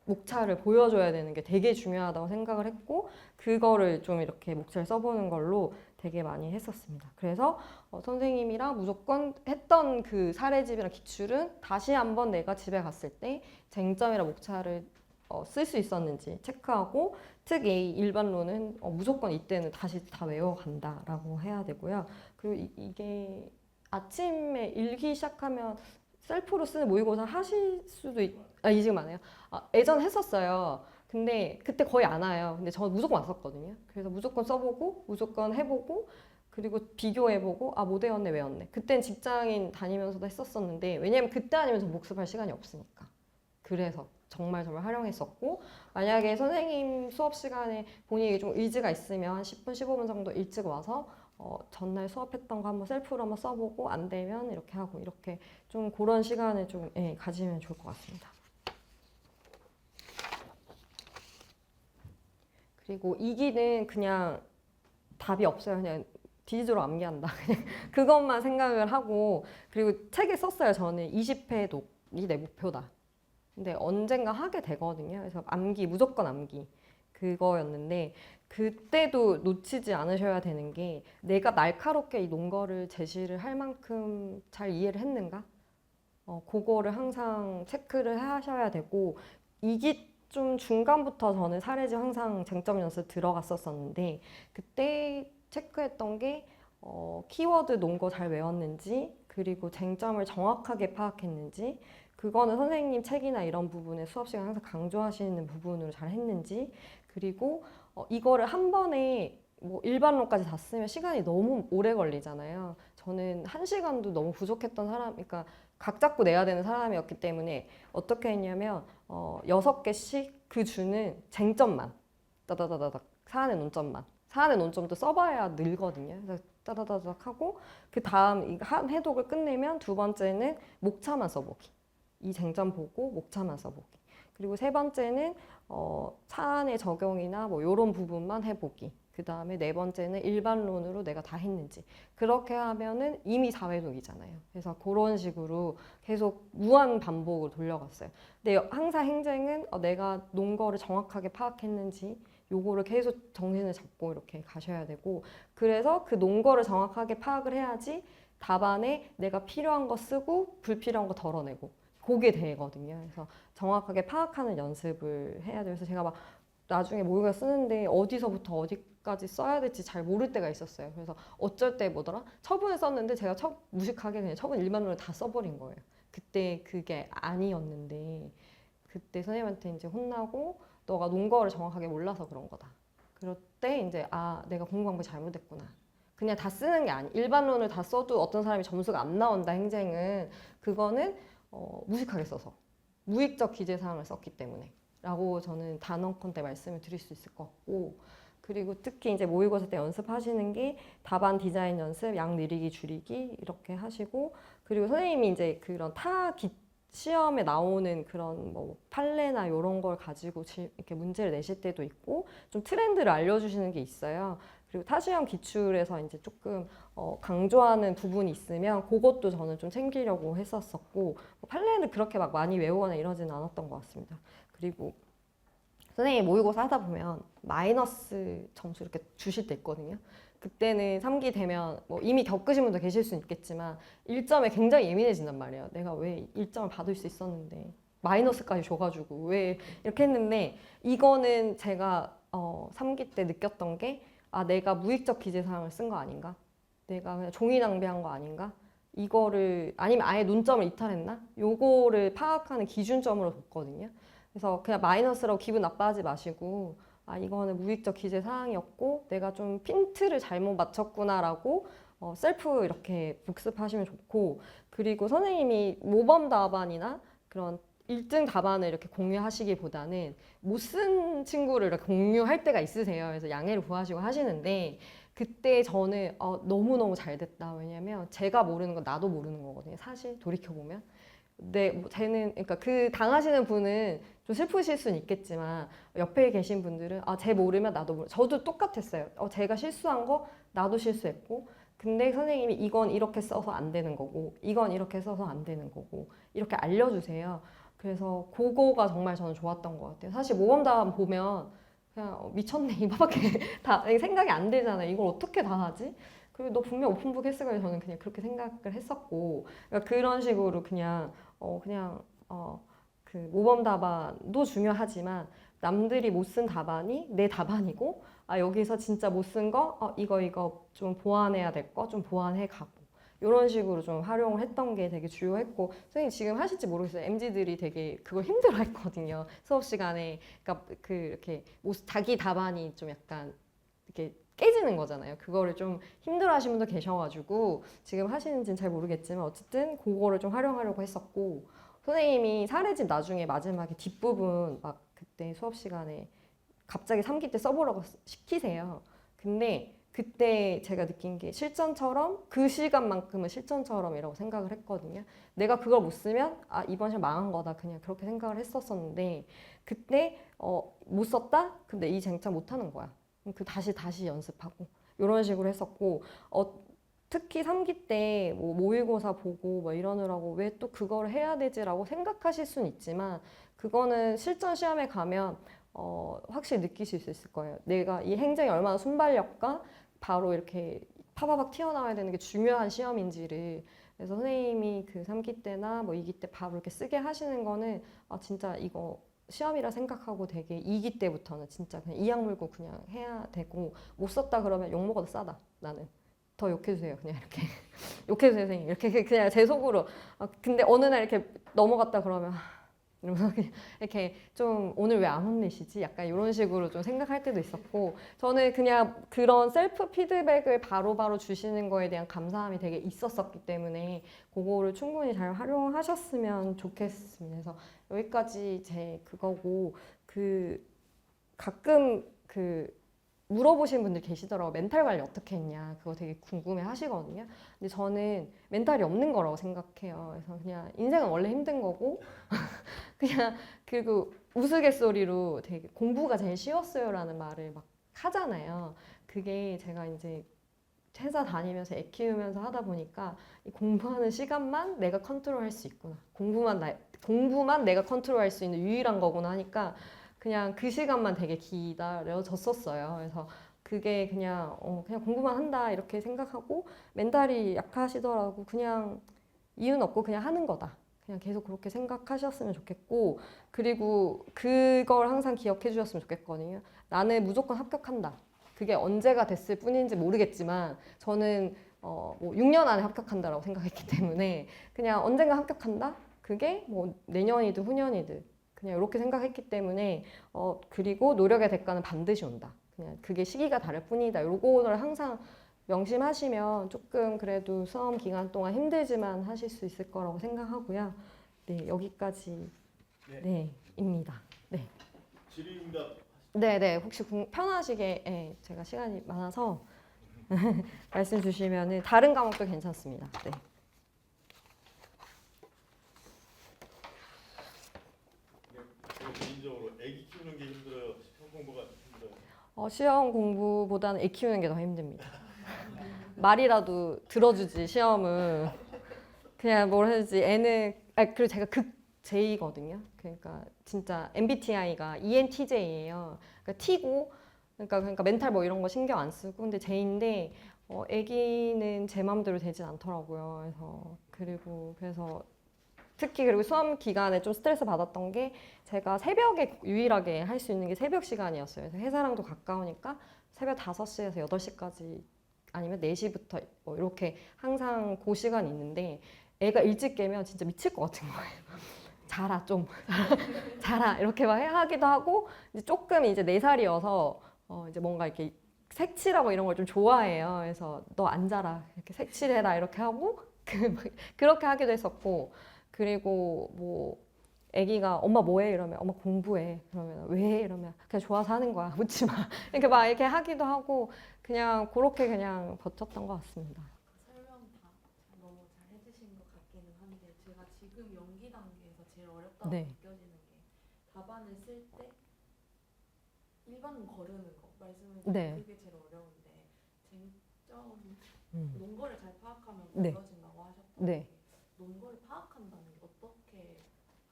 Speaker 2: 목차를 보여줘야 되는 게 되게 중요하다고 생각을 했고, 그거를 좀 이렇게 목차를 써보는 걸로 되게 많이 했었습니다. 그래서 선생님이랑 무조건 했던 그 사례집이랑 기출은 다시 한번 내가 집에 갔을 때 쟁점이랑 목차를 쓸 수 있었는지 체크하고, 특히 일반론은 무조건 이때는 다시 다 외워간다라고 해야 되고요. 그리고 이게 아침에 일기 시작하면 셀프로 쓰는 모의고사 하실 수도 지금 안 해요. 예전 했었어요. 근데 그때 거의 안 와요. 근데 저는 무조건 왔었거든요. 그래서 무조건 써보고 무조건 해보고, 그리고 비교해보고 못 외웠네 외웠네. 그땐 직장인 다니면서도 했었었는데, 왜냐면 그때 아니면 저 복습할 시간이 없으니까. 그래서 정말 활용했었고, 만약에 선생님 수업 시간에 본인이 좀 의지가 있으면 한 10분 15분 정도 일찍 와서 전날 수업했던 거 한번 셀프로 한번 써보고, 안 되면 이렇게 하고, 이렇게 좀 그런 시간을 좀 가지면 좋을 것 같습니다. 그리고 이기는 그냥 답이 없어요. 그냥 디지로 암기한다. 그냥 그것만 생각을 하고, 그리고 책에 썼어요. 저는 20회 독이 내 목표다. 근데 언젠가 하게 되거든요. 그래서 무조건 암기 그거였는데, 그때도 놓치지 않으셔야 되는 게 내가 날카롭게 이 논거를 제시를 할 만큼 잘 이해를 했는가? 그거를 항상 체크를 하셔야 되고, 이게 좀 중간부터 저는 사례집 항상 쟁점 연습 들어갔었었는데, 그때 체크했던 게 키워드 논거 잘 외웠는지, 그리고 쟁점을 정확하게 파악했는지, 그거는 선생님 책이나 이런 부분에 수업 시간 항상 강조하시는 부분으로 잘 했는지, 그리고 이거를 한 번에 뭐 일반론까지 다 쓰면 시간이 너무 오래 걸리잖아요. 저는 1시간도 너무 부족했던 그러니까 각 잡고 내야 되는 사람이었기 때문에 어떻게 했냐면 6개씩 그 주는 쟁점만 따다다다닥 사안의 논점도 써봐야 늘거든요. 그래서 따다다닥 하고, 그 다음 한 해독을 끝내면 두 번째는 목차만 써보기. 이 쟁점 보고 목차만 써보기. 그리고 세 번째는 사안의 적용이나 뭐 이런 부분만 해보기. 그 다음에 네 번째는 일반론으로 내가 다 했는지. 그렇게 하면은 이미 4회독이잖아요. 그래서 그런 식으로 계속 무한 반복으로 돌려갔어요. 근데 항상 행정은 내가 논거를 정확하게 파악했는지 요거를 계속 정신을 잡고 이렇게 가셔야 되고, 그래서 그 논거를 정확하게 파악을 해야지 답안에 내가 필요한 거 쓰고 불필요한 거 덜어내고 그게 되거든요. 그래서 정확하게 파악하는 연습을 해야 돼요. 그래서 제가 막 나중에 모의고사 쓰는데 어디서부터 어디까지 써야 될지 잘 모를 때가 있었어요. 그래서 어쩔 때 뭐더라? 처분을 썼는데 제가 무식하게 그냥 처분 일반론을 다 써버린 거예요. 그때 그게 아니었는데 그때 선생님한테 이제 혼나고 너가 논거를 정확하게 몰라서 그런 거다. 그럴 때 이제 아 내가 공부 방법이 잘못됐구나. 그냥 다 쓰는 게 아니. 일반론을 다 써도 어떤 사람이 점수가 안 나온다. 행쟁은 그거는 무식하게 써서 무익적 기재 사항을 썼기 때문에. 라고 저는 단언컨대 말씀을 드릴 수 있을 것 같고 그리고 특히 이제 모의고사 때 연습하시는 게 답안 디자인 연습, 양 느리기, 줄이기 이렇게 하시고 그리고 선생님이 이제 그런 시험에 나오는 그런 뭐 판례나 이런 걸 가지고 이렇게 문제를 내실 때도 있고 좀 트렌드를 알려주시는 게 있어요. 그리고 타시험 기출에서 이제 조금 강조하는 부분이 있으면 그것도 저는 좀 챙기려고 했었었고 뭐 판례를 그렇게 막 많이 외우거나 이러지는 않았던 것 같습니다. 그리고 선생님이 모의고사 하다 보면 마이너스 점수 이렇게 주실 때 있거든요. 그때는 3기 되면 뭐 이미 겪으신 분도 계실 수는 있겠지만 1점에 굉장히 예민해진단 말이에요. 내가 왜 1점을 받을 수 있었는데 마이너스까지 줘가지고 왜 이렇게 했는데 이거는 제가 3기 때 느꼈던 게 아 내가 무익적 기재사항을 쓴 거 아닌가? 내가 그냥 종이 낭비한 거 아닌가? 이거를 아니면 아예 논점을 이탈했나? 요거를 파악하는 기준점으로 뒀거든요. 그래서 그냥 마이너스라고 기분 나빠하지 마시고 아 이거는 무익적 기재 사항이었고 내가 좀 핀트를 잘못 맞췄구나라고 셀프 이렇게 복습하시면 좋고 그리고 선생님이 모범 답안이나 그런 1등 답안을 이렇게 공유하시기보다는 못 쓴 친구를 이렇게 공유할 때가 있으세요. 그래서 양해를 구하시고 하시는데 그때 저는 너무너무 잘 됐다. 왜냐면 제가 모르는 건 나도 모르는 거거든요. 사실 돌이켜보면. 네, 쟤는 그러니까 그 당하시는 분은 좀 슬프실 수는 있겠지만 옆에 계신 분들은 쟤 모르면 나도 모르. 저도 똑같았어요. 제가 실수한 거 나도 실수했고, 근데 선생님이 이건 이렇게 써서 안 되는 거고, 이건 이렇게 써서 안 되는 거고 이렇게 알려주세요. 그래서 그거가 정말 저는 좋았던 것 같아요. 사실 모범답안 보면 그냥 미쳤네 이거밖에 다 생각이 안 되잖아요. 이걸 어떻게 다 하지? 그리고 너 분명 오픈북 했을 거예요. 저는 그냥 그렇게 생각을 했었고, 그러니까 그런 식으로 그냥 그 모범 답안도 중요하지만 남들이 못 쓴 답안이 내 답안이고 여기서 진짜 못 쓴 거 이거 좀 보완해야 될 거 좀 보완해 가고 이런 식으로 좀 활용을 했던 게 되게 주요했고 선생님 지금 하실지 모르겠어요. MZ들이 되게 그걸 힘들어했거든요. 수업 시간에 그러니까 이렇게 자기 답안이 좀 약간 이렇게 깨지는 거잖아요. 그거를 좀 힘들어하시는 분도 계셔가지고 지금 하시는지는 잘 모르겠지만 어쨌든 그거를 좀 활용하려고 했었고 선생님이 사례집 나중에 마지막에 뒷부분 막 그때 수업 시간에 갑자기 3기 때 써보라고 시키세요. 근데 그때 제가 느낀 게 실전처럼 그 시간만큼은 실전처럼이라고 생각을 했거든요. 내가 그걸 못 쓰면 이번 시험 망한 거다 그냥 그렇게 생각을 했었었는데 그때 못 썼다? 근데 이 쟁점 못 하는 거야. 그 다시 연습하고 이런 식으로 했었고 특히 3기 때 뭐 모의고사 보고 뭐 이러느라고 왜 또 그걸 해야 되지라고 생각하실 수는 있지만 그거는 실전 시험에 가면 확실히 느끼실 수 있을 거예요. 내가 이 행정이 얼마나 순발력과 바로 이렇게 파바박 튀어나와야 되는 게 중요한 시험인지를 그래서 선생님이 그 3기 때나 뭐 2기 때 바로 이렇게 쓰게 하시는 거는 진짜 이거 시험이라 생각하고 되게 2기 때부터는 진짜 그냥 이악 물고 그냥 해야 되고 못 썼다 그러면 욕 먹어도 싸다 나는 더 욕해주세요 그냥 이렇게 욕해주세요 선생님 이렇게 그냥 제 속으로 근데 어느 날 이렇게 넘어갔다 그러면 이러면서 이렇게 좀 오늘 왜 안 혼내시지? 약간 이런 식으로 좀 생각할 때도 있었고 저는 그냥 그런 셀프 피드백을 바로바로 주시는 거에 대한 감사함이 되게 있었었기 때문에 그거를 충분히 잘 활용하셨으면 좋겠습니다. 그래서 여기까지 제 그거고 가끔 물어보시는 분들 계시더라고요. 멘탈 관리 어떻게 했냐 그거 되게 궁금해 하시거든요. 근데 저는 멘탈이 없는 거라고 생각해요. 그래서 그냥 인생은 원래 힘든 거고 그냥 그리고 우스갯소리로 되게 공부가 제일 쉬웠어요라는 말을 막 하잖아요. 그게 제가 이제 회사 다니면서 애 키우면서 하다 보니까 이 공부하는 시간만 내가 컨트롤할 수 있구나. 공부만 내가 컨트롤할 수 있는 유일한 거구나 하니까 그냥 그 시간만 되게 기다려졌었어요. 그래서 그게 그냥 공부만 한다 이렇게 생각하고 멘탈이 약하시더라고. 그냥 이유는 없고 그냥 하는 거다. 그냥 계속 그렇게 생각하셨으면 좋겠고, 그리고 그걸 항상 기억해 주셨으면 좋겠거든요. 나는 무조건 합격한다. 그게 언제가 됐을 뿐인지 모르겠지만 저는 뭐 6년 안에 합격한다라고 생각했기 때문에 그냥 언젠가 합격한다? 그게 뭐 내년이든 후년이든 그냥 이렇게 생각했기 때문에 그리고 노력의 대가는 반드시 온다. 그냥 그게 시기가 다를 뿐이다. 요거를 항상 명심하시면 조금 그래도 수험 기간 동안 힘들지만 하실 수 있을 거라고 생각하고요. 네, 여기까지 입니다. 네.
Speaker 1: 질의응답
Speaker 2: 네. 혹시 편하시게 제가 시간이 많아서 말씀 주시면은 다른 과목도 괜찮습니다. 네.
Speaker 1: 제가 개인적으로 아기 키우는 게 힘들어요. 시험 공부가 힘들어요.
Speaker 2: 시험 공부보다는 애 키우는 게 더 힘듭니다. 말이라도 들어주지 시험은 그냥 뭘 해야지 애는 그리고 제가 극 J거든요. 그러니까 진짜 MBTI가 ENTJ예요. 그러니까 T고 그러니까 멘탈 뭐 이런 거 신경 안 쓰고 근데 J인데 애기는 제 마음대로 되진 않더라고요. 그래서 특히 그리고 수험 기간에 좀 스트레스 받았던 게 제가 새벽에 유일하게 할 수 있는 게 새벽 시간이었어요. 그래서 회사랑도 가까우니까 새벽 5시에서 8시까지 아니면 4시부터 뭐 이렇게 항상 그 시간이 있는데 애가 일찍 깨면 진짜 미칠 것 같은 거예요. 자라 좀 자라 이렇게 막 하기도 하고 이제 조금 이제 4살이어서 이제 뭔가 이렇게 색칠하고 이런 걸 좀 좋아해요. 그래서 너 안 자라 이렇게 색칠해라 이렇게 하고 그렇게 하기도 했었고 그리고 뭐 애기가 엄마 뭐해 이러면 엄마 공부해 그러면 왜 이러면 그냥 좋아서 하는 거야 묻지 마 이렇게 막 이렇게 하기도 하고 그냥 그렇게 그냥 버텼던 것 같습니다.
Speaker 3: 설명 다 너무 잘 해주신 것 같기는 한데 제가 지금 연기 단계에서 제일 어렵다고
Speaker 2: 네.
Speaker 3: 느껴지는 게 답안을 쓸 때 일반 거르는 거 말씀을
Speaker 2: 네.
Speaker 3: 그게 제일 어려운데 쟁점
Speaker 2: 음.
Speaker 3: 논거를 잘 파악하면
Speaker 2: 네.
Speaker 3: 벌어진다고 하셨던데
Speaker 2: 네.
Speaker 3: 논거를 파악한다는 게 어떻게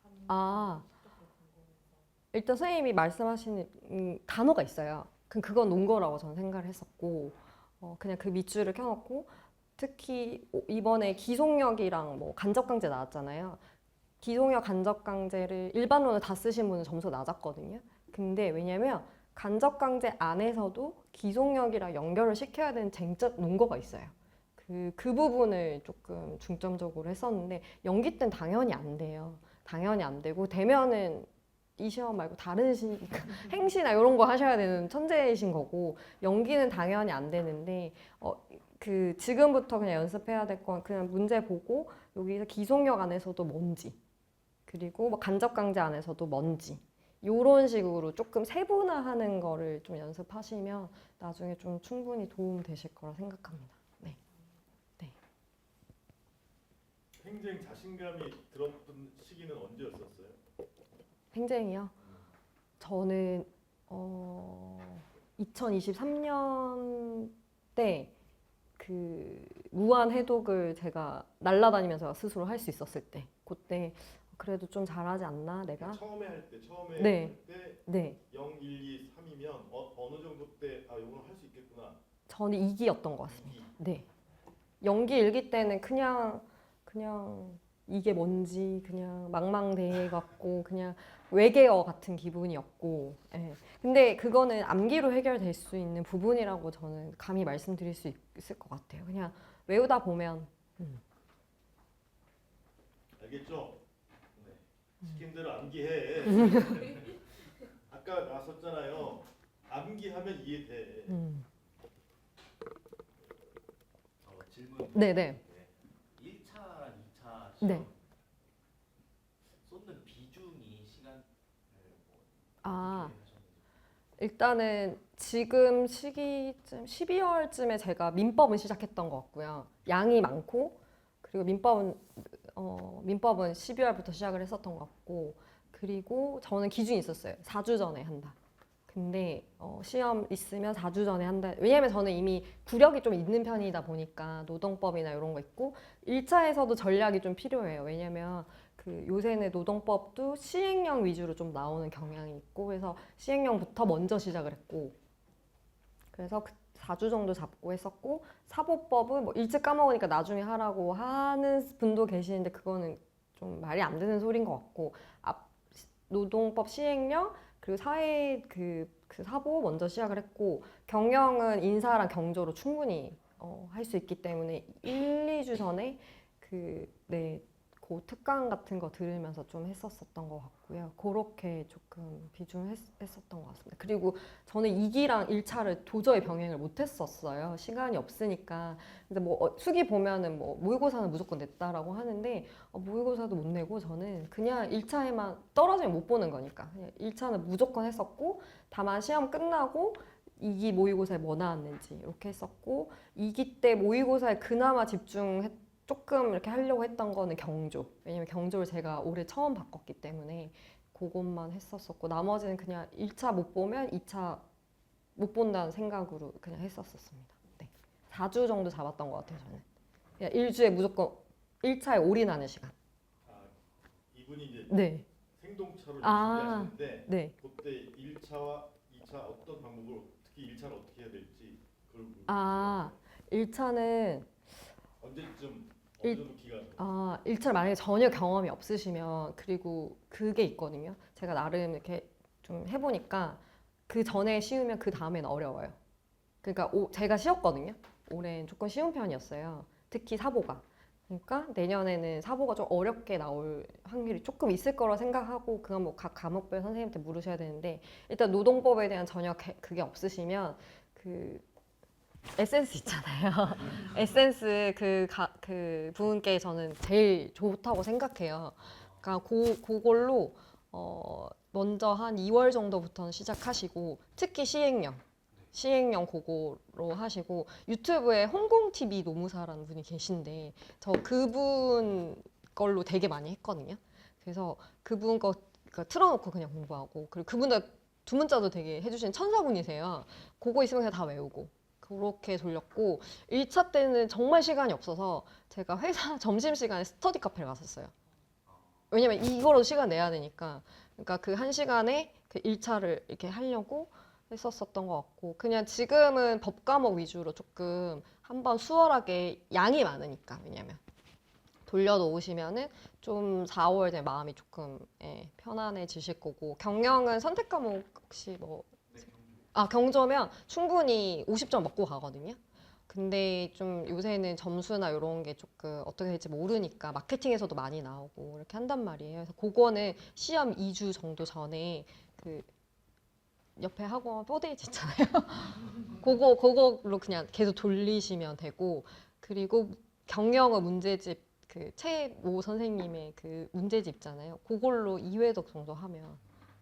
Speaker 3: 하는
Speaker 2: 아.
Speaker 3: 건지 조금 궁금해서.
Speaker 2: 일단 선생님이 말씀하시는 단어가 있어요. 그건 논거라고 저는 생각을 했었고 그냥 그 밑줄을 켜놓고 특히 이번에 기속력이랑 뭐 간접강제 나왔잖아요. 기속력 간접강제를 일반론을 다 쓰신 분은 점수가 낮았거든요. 근데 왜냐면 간접강제 안에서도 기속력이랑 연결을 시켜야 되는 쟁점 논거가 있어요. 그 부분을 조금 중점적으로 했었는데 연기 때는 당연히 안 돼요. 당연히 안 되고 되면은 이 시험 말고 다른 행시나 이런 거 하셔야 되는 천재이신 거고 연기는 당연히 안 되는데 지금부터 그냥 연습해야 될 건 그냥 문제 보고 여기서 기속력 안에서도 뭔지 그리고 뭐 간접강제 안에서도 뭔지 이런 식으로 조금 세분화하는 거를 좀 연습하시면 나중에 좀 충분히 도움 되실 거라 생각합니다. 네.
Speaker 1: 굉장히 자신감이 들었던 시기는 언제였었어요?
Speaker 2: 행쟁이요? 저는 2023년 때 그 무한 해독을 제가 날라다니면서 스스로 할 수 있었을 때 그때 그래도 좀 잘하지 않나 내가?
Speaker 1: 처음에 할 때
Speaker 2: 네.
Speaker 1: 할 때
Speaker 2: 네.
Speaker 1: 0, 1, 2, 3이면 어느 정도 때 이거는 할 수 있겠구나.
Speaker 2: 저는 2기였던 것 같습니다.
Speaker 1: 2기.
Speaker 2: 네. 연기 일기 때는 그냥 이게 뭔지 그냥 망망대해 같고 그냥 외계어 같은 기분이었고 예. 근데 그거는 암기로 해결될 수 있는 부분이라고 저는 감히 말씀드릴 수 있을 것 같아요. 그냥 외우다 보면
Speaker 1: 알겠죠? 네. 시킨 대로 암기해. 아까 나왔었잖아요. 암기하면 이해돼.
Speaker 4: 질문.
Speaker 2: 네네.
Speaker 4: 1차랑 2차 시험
Speaker 2: 네.
Speaker 4: 쏟는 비중이 시간을
Speaker 2: 아.
Speaker 4: 어떻게 하셨는지.
Speaker 2: 일단은 지금 시기쯤 12월쯤에 제가 민법은 시작했던 것 같고요. 양이 많고 그리고 민법은 12월부터 시작을 했었던 것 같고 그리고 저는 기준이 있었어요. 4주 전에 한다. 근데 시험 있으면 4주 전에 한다. 왜냐면 저는 이미 구력이 좀 있는 편이다 보니까 노동법이나 이런 거 있고 1차에서도 전략이 좀 필요해요. 왜냐면 그 요새는 노동법도 시행령 위주로 좀 나오는 경향이 있고 그래서 시행령부터 먼저 시작을 했고 그래서 4주 정도 잡고 했었고 사보법은 뭐 일찍 까먹으니까 나중에 하라고 하는 분도 계시는데 그거는 좀 말이 안 되는 소리인 것 같고 노동법 시행령 그리고 사회 그 사보 먼저 시작을 했고 경영은 인사랑 경조로 충분히 할 수 있기 때문에 1, 2주 전에 그 특강 같은 거 들으면서 좀 했었던 것 같고요. 그렇게 조금 비중했었던 것 같습니다. 그리고 저는 2기랑 1차를 도저히 병행을 못했었어요. 시간이 없으니까. 근데 뭐 수기 보면은 뭐 모의고사는 무조건 냈다라고 하는데 모의고사도 못 내고 저는 그냥 1차에만 떨어지면 못 보는 거니까 그냥 1차는 무조건 했었고 다만 시험 끝나고 2기 모의고사에 뭐 나왔는지 이렇게 했었고 2기 때 모의고사에 그나마 조금 이렇게 하려고 했던 거는 경조. 왜냐면 경조를 제가 올해 처음 바꿨기 때문에 그것만 했었었고 나머지는 그냥 1차 못 보면 2차 못 본다는 생각으로 그냥 했었습니다. 네. 4주 정도 잡았던 것 같아요, 저는. 그냥 1주에 무조건 1차에 올인하는 시간.
Speaker 1: 이분이 이제
Speaker 2: 네.
Speaker 1: 생동차로
Speaker 2: 아,
Speaker 1: 준비하시는데
Speaker 2: 네.
Speaker 1: 그때 1차와 2차 어떤 방법으로 특히 1차를 어떻게 해야 될지 그걸
Speaker 2: 아, 1차는
Speaker 1: 언제쯤 어느 정도 기간
Speaker 2: 1차를 만약에 전혀 경험이 없으시면 그리고 그게 있거든요. 제가 나름 이렇게 좀 해보니까 그 전에 쉬우면 그 다음엔 어려워요. 그러니까 제가 쉬웠거든요. 올해는 조금 쉬운 편이었어요. 특히 사보가. 그러니까 내년에는 사보가 좀 어렵게 나올 확률이 조금 있을 거라 생각하고 그건 뭐 각 과목별 선생님한테 물으셔야 되는데 일단 노동법에 대한 전혀 그게 없으시면 그 에센스 있잖아요. 에센스 그 부분께 저는 제일 좋다고 생각해요. 그러니까 그걸로 먼저 한 2월 정도부터는 시작하시고 특히 시행령 그거로 하시고 유튜브에 홍콩TV 노무사라는 분이 계신데 저 그분 걸로 되게 많이 했거든요. 그래서 그분 거 틀어놓고 그냥 공부하고 그리고 그분도 두 문자도 되게 해주신 천사분이세요. 그거 있으면 그냥 다 외우고 그렇게 돌렸고 1차 때는 정말 시간이 없어서 제가 회사 점심시간에 스터디 카페를 갔었어요. 왜냐면 이거로 시간 내야 되니까 그러니까 그 1시간에 그 1차를 이렇게 하려고 했었던 것 같고 그냥 지금은 법 과목 위주로 조금 한번 수월하게 양이 많으니까 왜냐면 돌려놓으시면은 좀 4월 된 마음이 조금 편안해지실 거고 경영은 선택 과목 혹시 뭐 경조면 충분히 50점 먹고 가거든요. 근데 좀 요새는 점수나 이런 게 조금 어떻게 될지 모르니까 마케팅에서도 많이 나오고 이렇게 한단 말이에요. 그래서 그거는 시험 2주 정도 전에 그 옆에 학원 4데이즈 있잖아요. 그거로 그냥 계속 돌리시면 되고 그리고 경영은 문제집 그 최모 선생님의 그 문제집 있잖아요. 그걸로 2회독 정도 하면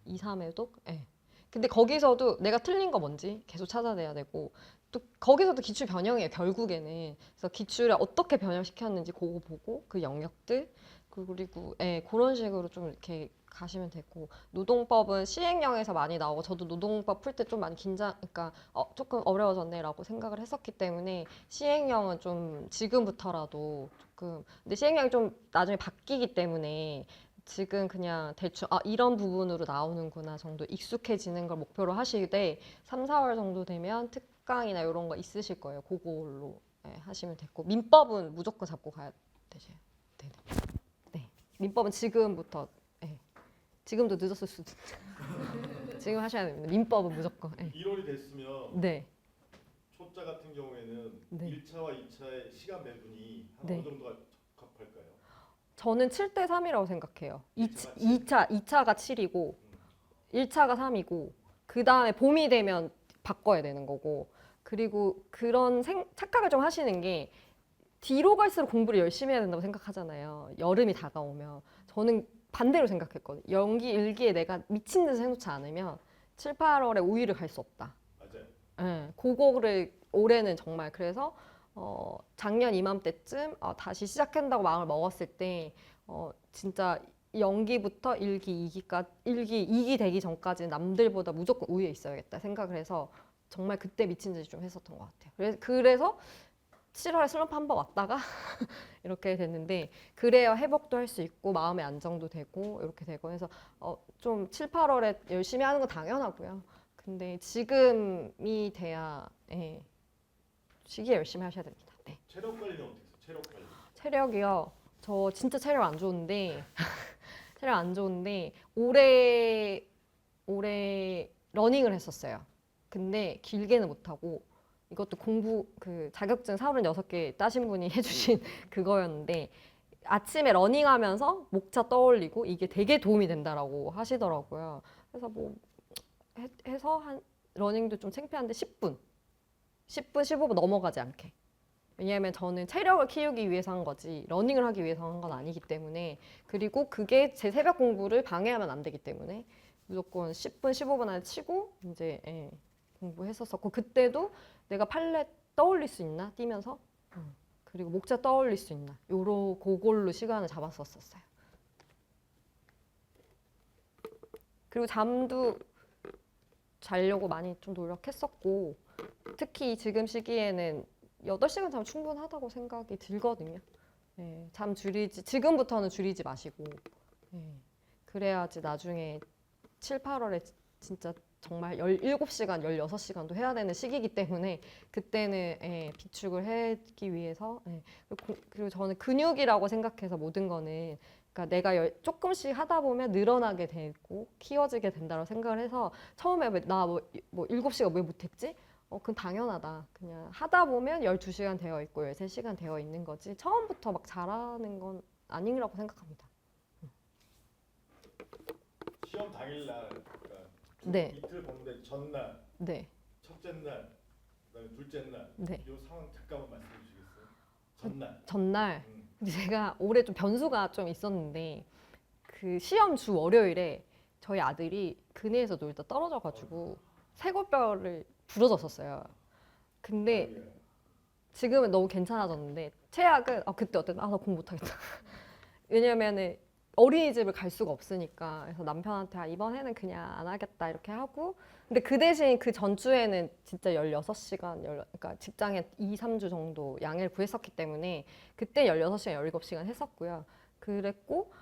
Speaker 2: 2, 3회독? 네. 근데 거기서도 내가 틀린 거 뭔지 계속 찾아내야 되고 또 거기서도 기출 변형이에요 결국에는. 그래서 기출에 어떻게 변형시켰는지 그거 보고 그 영역들 그리고 그런 식으로 좀 이렇게 가시면 되고 노동법은 시행령에서 많이 나오고 저도 노동법 풀 때 좀 많이 그러니까 조금 어려워졌네라고 생각을 했었기 때문에 시행령은 좀 지금부터라도 조금 근데 시행령이 좀 나중에 바뀌기 때문에 지금 그냥 대충 이런 부분으로 나오는구나 정도 익숙해지는 걸 목표로 하시되 3, 4월 정도 되면 특강이나 이런 거 있으실 거예요. 그걸로 하시면 됐고 민법은 무조건 잡고 가야 되세요. 네네. 네. 민법은 지금부터 지금도 늦었을 수도 있죠. 지금 하셔야 됩니다. 민법은 무조건.
Speaker 1: 1월이 됐으면
Speaker 2: 네.
Speaker 1: 초짜 같은 경우에는
Speaker 2: 네.
Speaker 1: 1차와 2차의 시간 배분이 한
Speaker 2: 네.
Speaker 1: 어느 정도가 적합할까요?
Speaker 2: 저는 7대 3이라고 생각해요.
Speaker 1: 2차가
Speaker 2: 2차가 7이고 1차가 3이고 그 다음에 봄이 되면 바꿔야 되는 거고 그리고 그런 착각을 좀 하시는 게 뒤로 갈수록 공부를 열심히 해야 된다고 생각하잖아요. 여름이 다가오면 저는 반대로 생각했거든요. 연기 1기에 내가 미친 듯이 해놓지 않으면 7, 8월에 우위를 갈 수 없다.
Speaker 1: 맞아요.
Speaker 2: 네, 그거를 올해는 정말 그래서 작년 이맘때쯤 다시 시작한다고 마음을 먹었을 때 진짜 연기부터 1기, 2기 되기 전까지는 남들보다 무조건 우위에 있어야겠다 생각을 해서 정말 그때 미친 듯이 좀 했었던 것 같아요. 그래서 7월에 슬럼프 한번 왔다가 이렇게 됐는데 그래야 회복도 할 수 있고 마음의 안정도 되고 이렇게 되고 해서 좀 7, 8월에 열심히 하는 건 당연하고요. 근데 지금이 돼야 쉬기 열심히 하셔야 됩니다. 네.
Speaker 1: 체력 관리는 어떻게 했어요? 체력 관리.
Speaker 2: 체력이요. 저 진짜 체력 안 좋은데 체력 안 좋은데 올해 러닝을 했었어요. 근데 길게는 못 하고 이것도 공부 그 자격증 36개 따신 분이 해주신 그거였는데 아침에 러닝하면서 목차 떠올리고 이게 되게 도움이 된다라고 하시더라고요. 그래서 뭐 해서 한 러닝도 좀 창피한데 10분 15분 넘어가지 않게. 왜냐하면 저는 체력을 키우기 위해서 한 거지 러닝을 하기 위해서 한 건 아니기 때문에 그리고 그게 제 새벽 공부를 방해하면 안 되기 때문에 무조건 10분 15분 안에 치고 이제 공부했었었고 그때도 내가 팔레 떠올릴 수 있나 뛰면서 그리고 목차 떠올릴 수 있나 그걸로 시간을 잡았었어요. 그리고 잠도 자려고 많이 좀 노력했었고 특히 지금 시기에는 8시간 자면 충분하다고 생각이 들거든요. 잠 지금부터는 줄이지 마시고 그래야지 나중에 7, 8월에 진짜 정말 17시간, 16시간도 해야 되는 시기이기 때문에 그때는 비축을 하기 위해서 그리고 저는 근육이라고 생각해서 모든 거는 그러니까 내가 조금씩 하다 보면 늘어나게 되고 키워지게 된다고 생각을 해서 처음에 나 뭐 7시간 왜 못했지? 그건 당연하다. 그냥 하다 보면 12시간 되어 있고 13시간 되어 있는 거지 처음부터 막 잘하는 건 아니라고 생각합니다.
Speaker 1: 시험 당일날 그러니까
Speaker 2: 네.
Speaker 1: 이틀 공대 전날,
Speaker 2: 네.
Speaker 1: 첫째 날, 그다음에 둘째 날.
Speaker 2: 네.
Speaker 1: 이 상황 잠깐만 말씀해 주시겠어요? 전날.
Speaker 2: 전날
Speaker 1: 음.
Speaker 2: 근데 제가 올해 좀 변수가 좀 있었는데 그 시험 주 월요일에 저희 아들이 근해에서 놀다 떨어져가지고 쇄골뼈를 부러졌었어요. 근데 지금은 너무 괜찮아졌는데 최악은 그때 어땠나? 나 공부 못하겠다. 왜냐면은 어린이집을 갈 수가 없으니까 그래서 남편한테 이번 해는 그냥 안 하겠다 이렇게 하고 근데 그 대신 그 전주에는 진짜 16시간 그러니까 직장에 2, 3주 정도 양해를 구했었기 때문에 그때 16시간, 17시간 했었고요. 그랬고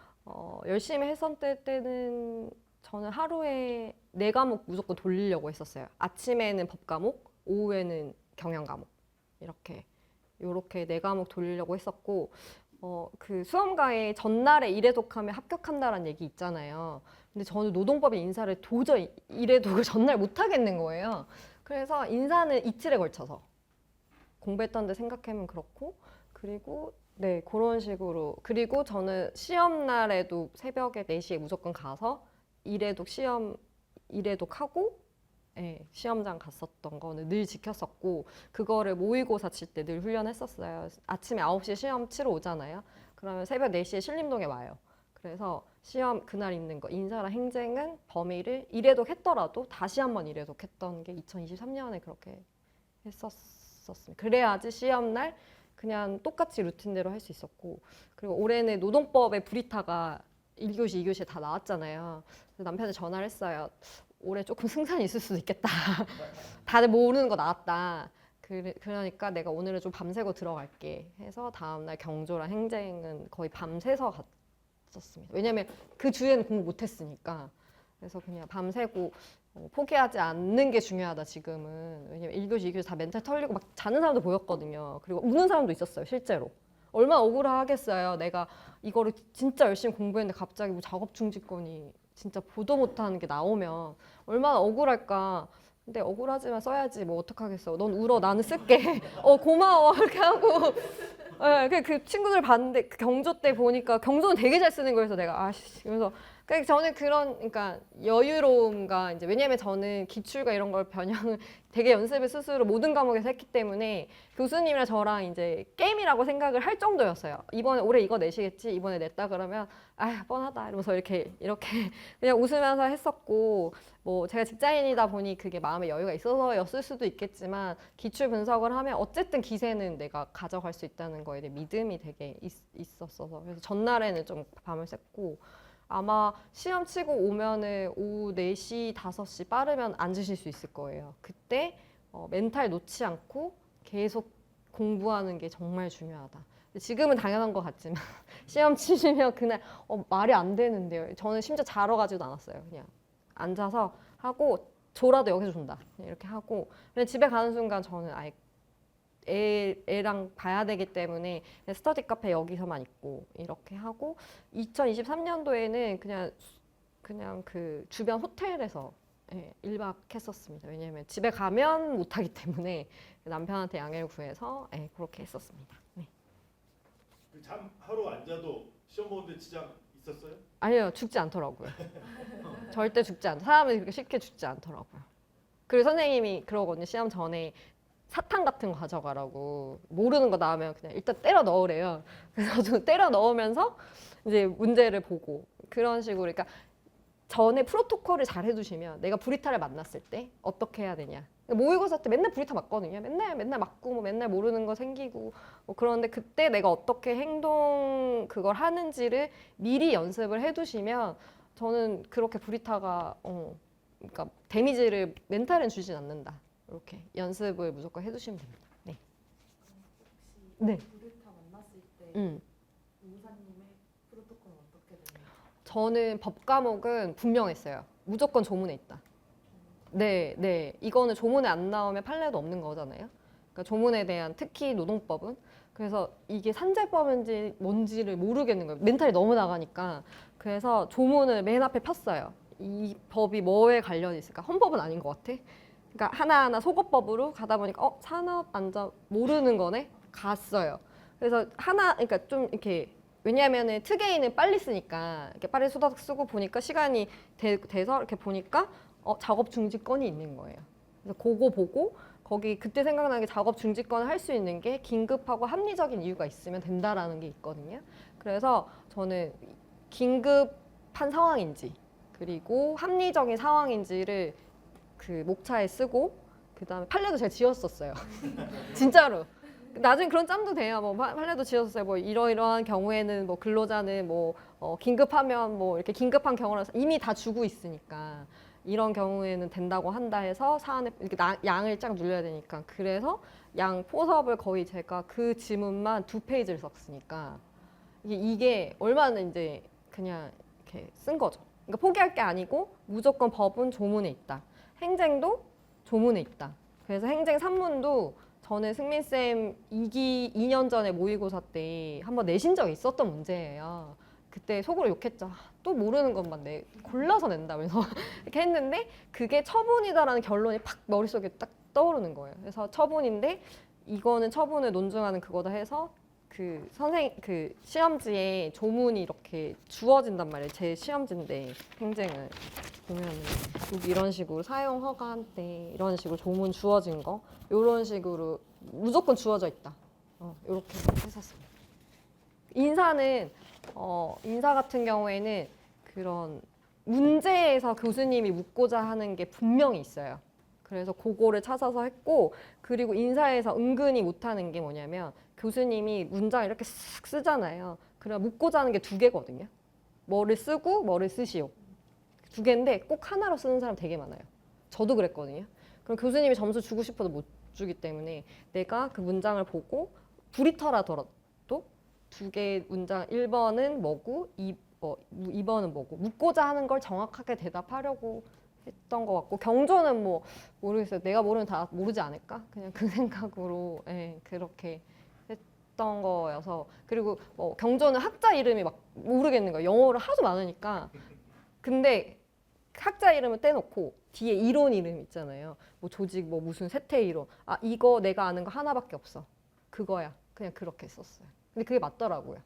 Speaker 2: 열심히 했었을 때는 저는 하루에 4과목 무조건 돌리려고 했었어요. 아침에는 법 과목, 오후에는 경영 과목 이렇게 4과목 돌리려고 했었고 그 수험가에 전날에 일회독하면 합격한다라는 얘기 있잖아요. 근데 저는 노동법의 인사를 도저히 일회독을 전날 못 하겠는 거예요. 그래서 인사는 이틀에 걸쳐서 공부했던 데 생각하면 그렇고 그리고 네 그런 식으로 그리고 저는 시험 날에도 새벽에 4시에 무조건 가서 일회독하고 시험장 갔었던 거는 늘 지켰었고 그거를 모의고사 칠 때 늘 훈련했었어요. 아침에 9시에 시험 치러 오잖아요. 그러면 새벽 4시에 신림동에 와요. 그래서 시험 그날 있는 거 인사랑 행정은 범위를 일회독 했더라도 다시 한번 일회독 했던 게 2023년에 그렇게 했었습니다. 그래야지 시험날 그냥 똑같이 루틴대로 할 수 있었고 그리고 올해는 노동법의 브리타가 1교시, 2교시에 다 나왔잖아요. 그래서 남편한테 전화를 했어요. 올해 조금 승산이 있을 수도 있겠다. 다들 모르는 거 나왔다. 그러니까 내가 오늘은 좀 밤새고 들어갈게 해서 다음날 경조랑 행정은 거의 밤새서 갔었습니다. 왜냐면 그 주에는 공부 못했으니까. 그래서 그냥 밤새고 포기하지 않는 게 중요하다 지금은. 왜냐면 1교시, 2교시 다 멘탈 털리고 막 자는 사람도 보였거든요. 그리고 우는 사람도 있었어요 실제로. 얼마나 억울하겠어요. 내가 이거를 진짜 열심히 공부했는데 갑자기 뭐 작업 중지권이 진짜 보도 못하는 게 나오면 얼마나 억울할까. 근데 억울하지만 써야지 뭐 어떡하겠어. 넌 울어 나는 쓸게. 고마워 이렇게 하고 그 친구들 봤는데 그 경조 때 보니까 경조는 되게 잘 쓰는 거여서 내가 아씨 그래서 저는 그러니까 여유로움과 이제 왜냐면 저는 기출과 이런 걸 변형을 되게 연습을 스스로 모든 과목에서 했기 때문에 교수님이랑 저랑 이제 게임이라고 생각을 할 정도였어요. 이번에 올해 이거 내시겠지? 이번에 냈다 그러면 뻔하다 이러면서 이렇게 그냥 웃으면서 했었고 뭐 제가 직장인이다 보니 그게 마음의 여유가 있어서였을 수도 있겠지만 기출 분석을 하면 어쨌든 기세는 내가 가져갈 수 있다는 거에 대해 믿음이 되게 있었어서 그래서 전날에는 좀 밤을 샜고 아마 시험 치고 오면은 오후 4시, 5시 빠르면 앉으실 수 있을 거예요. 그때 멘탈 놓지 않고 계속 공부하는 게 정말 중요하다. 지금은 당연한 것 같지만 시험 치시면 그날 말이 안 되는데요. 저는 심지어 자러 가지도 않았어요. 그냥 앉아서 하고 줘라도 여기서 준다 이렇게 하고 그냥 집에 가는 순간 저는 아예 애랑 봐야 되기 때문에 그냥 스터디 카페 여기서만 있고 이렇게 하고 2023년도에는 그냥 그 주변 호텔에서 1박 했었습니다. 왜냐하면 집에 가면 못하기 때문에 남편한테 양해를 구해서 그렇게 했었습니다. 네.
Speaker 1: 잠 하루 안 자도 시험 보는데 지장 있었어요?
Speaker 2: 아니요, 죽지 않더라고요. 절대 죽지 않. 사람이 그렇게 쉽게 죽지 않더라고요. 그리고 선생님이 그러거든요. 시험 전에 사탕 같은 거 가져가라고 모르는 거 나오면 그냥 일단 때려 넣으래요. 그래서 저 때려 넣으면서 이제 문제를 보고 그런 식으로 그러니까 전에 프로토콜을 잘 해두시면 내가 브리타를 만났을 때 어떻게 해야 되냐. 모의고사 때 맨날 브리타 맞거든요. 맨날 맞고 뭐 맨날 모르는 거 생기고 뭐 그런데 그때 내가 어떻게 그걸 하는지를 미리 연습을 해두시면 저는 그렇게 브리타가 그러니까 데미지를 멘탈은 주진 않는다. 이렇게 연습을 무조건 해두시면 됩니다. 네.
Speaker 3: 혹시
Speaker 2: 네.
Speaker 3: 브리타 만났을 때
Speaker 2: 음.
Speaker 3: 의사님의 프로토콜은 어떻게 되나요?
Speaker 2: 저는 법 과목은 분명했어요. 무조건 조문에 있다. 네. 이거는 조문에 안 나오면 판례도 없는 거잖아요. 그러니까 조문에 대한 특히 노동법은 그래서 이게 산재법인지 뭔지를 모르겠는 거예요. 멘탈이 너무 나가니까. 그래서 조문을 맨 앞에 폈어요. 이 법이 뭐에 관련이 있을까? 헌법은 아닌 것 같아. 그러니까 하나하나 속어법으로 가다 보니까 산업안전 모르는 거네? 갔어요. 그래서 그러니까 좀 이렇게 왜냐하면은 특혜인은 빨리 쓰니까 이렇게 빨리 수다닥 쓰고 보니까 시간이 돼서 이렇게 보니까 작업 중지권이 있는 거예요. 그래서 그거 보고 거기 그때 생각나는 게 작업 중지권을 할 수 있는 게 긴급하고 합리적인 이유가 있으면 된다라는 게 있거든요. 그래서 저는 긴급한 상황인지 그리고 합리적인 상황인지를 그 목차에 쓰고 그다음에 판례도 제가 지었었어요. 진짜로. 나중에 그런 짬도 돼요. 뭐 판례도 지었어요. 뭐 이러이러한 경우에는 뭐 근로자는 뭐 긴급하면 뭐 이렇게 긴급한 경우라서 이미 다 주고 있으니까 이런 경우에는 된다고 한다 해서 사안에 이렇게 양을 쫙 눌려야 되니까 그래서 양 포섭을 거의 제가 그 지문만 2페이지를 썼으니까 이게 얼마나 이제 그냥 이렇게 쓴 거죠. 그러니까 포기할 게 아니고 무조건 법은 조문에 있다. 행정도 조문에 있다. 그래서 행정 3문도 저는 승민쌤 2년 전에 모의고사 때 한번 내신 적이 있었던 문제예요. 그때 속으로 욕했죠. 또 모르는 것만 골라서 낸다면서 이렇게 했는데 그게 처분이다라는 결론이 팍 머릿속에 딱 떠오르는 거예요. 그래서 처분인데 이거는 처분을 논증하는 그거다 해서 그 시험지에 조문이 이렇게 주어진단 말이에요. 제 시험지인데 행정을 보면은 여기 이런 식으로 사용 허가한 때 이런 식으로 조문 주어진 거 이런 식으로 무조건 주어져 있다. 이렇게 했었습니다. 인사는 인사 같은 경우에는 그런 문제에서 교수님이 묻고자 하는 게 분명히 있어요. 그래서 그거를 찾아서 했고 그리고 인사에서 은근히 못하는 게 뭐냐면 교수님이 문장 이렇게 쓱 쓰잖아요. 그럼 묻고자 하는 게 2개거든요. 뭐를 쓰고 뭐를 쓰시오. 2개인데 꼭 하나로 쓰는 사람 되게 많아요. 저도 그랬거든요. 그럼 교수님이 점수 주고 싶어도 못 주기 때문에 내가 그 문장을 보고 브리터라더라도 2개 문장 1번은 뭐고 2번은 뭐고 묻고자 하는 걸 정확하게 대답하려고 했던 것 같고 경조는 뭐 모르겠어요. 내가 모르면 다 모르지 않을까? 그냥 그 생각으로 그렇게 했던 거여서 그리고 경조는 학자 이름이 막 모르겠는 거예요. 영어를 하도 많으니까 근데 학자 이름을 떼놓고 뒤에 이론 이름 있잖아요. 뭐 조직 뭐 무슨 세태 이론 이거 내가 아는 거 하나밖에 없어. 그거야. 그냥 그렇게 썼어요. 근데 그게 맞더라고요.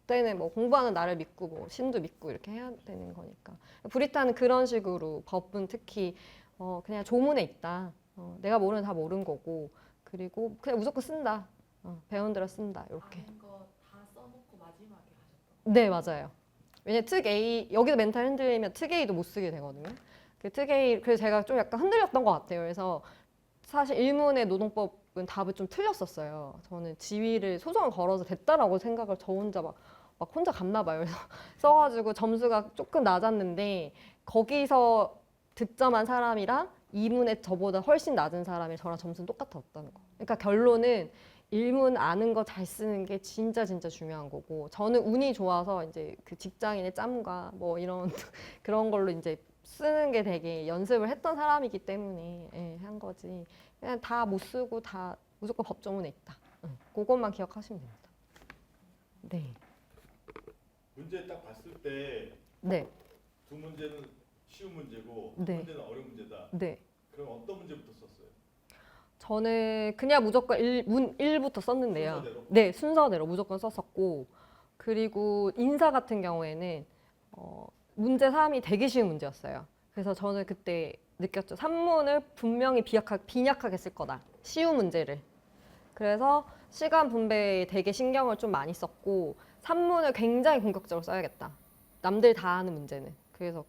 Speaker 2: 그때는 뭐 공부하는 나를 믿고 뭐 신도 믿고 이렇게 해야 되는 거니까. 브리타는 그런 식으로 법은 특히 그냥 조문에 있다. 내가 모르는 다 모르는 거고 그리고 그냥 무조건 쓴다. 배운 대로 쓴다. 이렇게.
Speaker 3: 아는 거 다 써놓고 마지막에 하셨던
Speaker 2: 네 맞아요. 왜냐면 특 A 여기서 멘탈 흔들리면 특 A도 못 쓰게 되거든요. 그 특 A 그래서 제가 좀 약간 흔들렸던 것 같아요. 그래서 사실 일문의 노동법은 답을 좀 틀렸었어요. 저는 지위를 소송을 걸어서 됐다라고 생각을 저 혼자 막 혼자 갔나 봐요. 그래서 써가지고 점수가 조금 낮았는데 거기서 득점한 사람이랑 이문에 저보다 훨씬 낮은 사람이 저랑 점수는 똑같았다는 거. 그러니까 결론은 일문 아는 거 잘 쓰는 게 진짜 중요한 거고 저는 운이 좋아서 이제 그 직장인의 짬과 뭐 이런 그런 걸로 이제 쓰는 게 되게 연습을 했던 사람이기 때문에 예, 한 거지. 그냥 다 못 쓰고 다 무조건 법조문에 있다. 응, 그것만 기억하시면 됩니다. 네.
Speaker 1: 문제 딱 봤을 때
Speaker 2: 네.
Speaker 1: 두 문제는 쉬운 문제고
Speaker 2: 네.
Speaker 1: 한 문제는 어려운 문제다.
Speaker 2: 네.
Speaker 1: 그럼 어떤 문제부터 썼어요?
Speaker 2: 저는 그냥 무조건 문 1부터 썼는데요.
Speaker 1: 순서대로?
Speaker 2: 네, 순서대로 무조건 썼었고, 그리고 인사 같은 경우에는 문제 3이 되게 쉬운 문제였어요. 그래서 저는 그때 느꼈죠. 산문을 분명히 빈약하게 쓸 거다. 쉬운 문제를. 그래서 시간 분배에 되게 신경을 좀 많이 썼고, 산문을 굉장히 공격적으로 써야겠다. 남들 다 하는 문제는. 그래서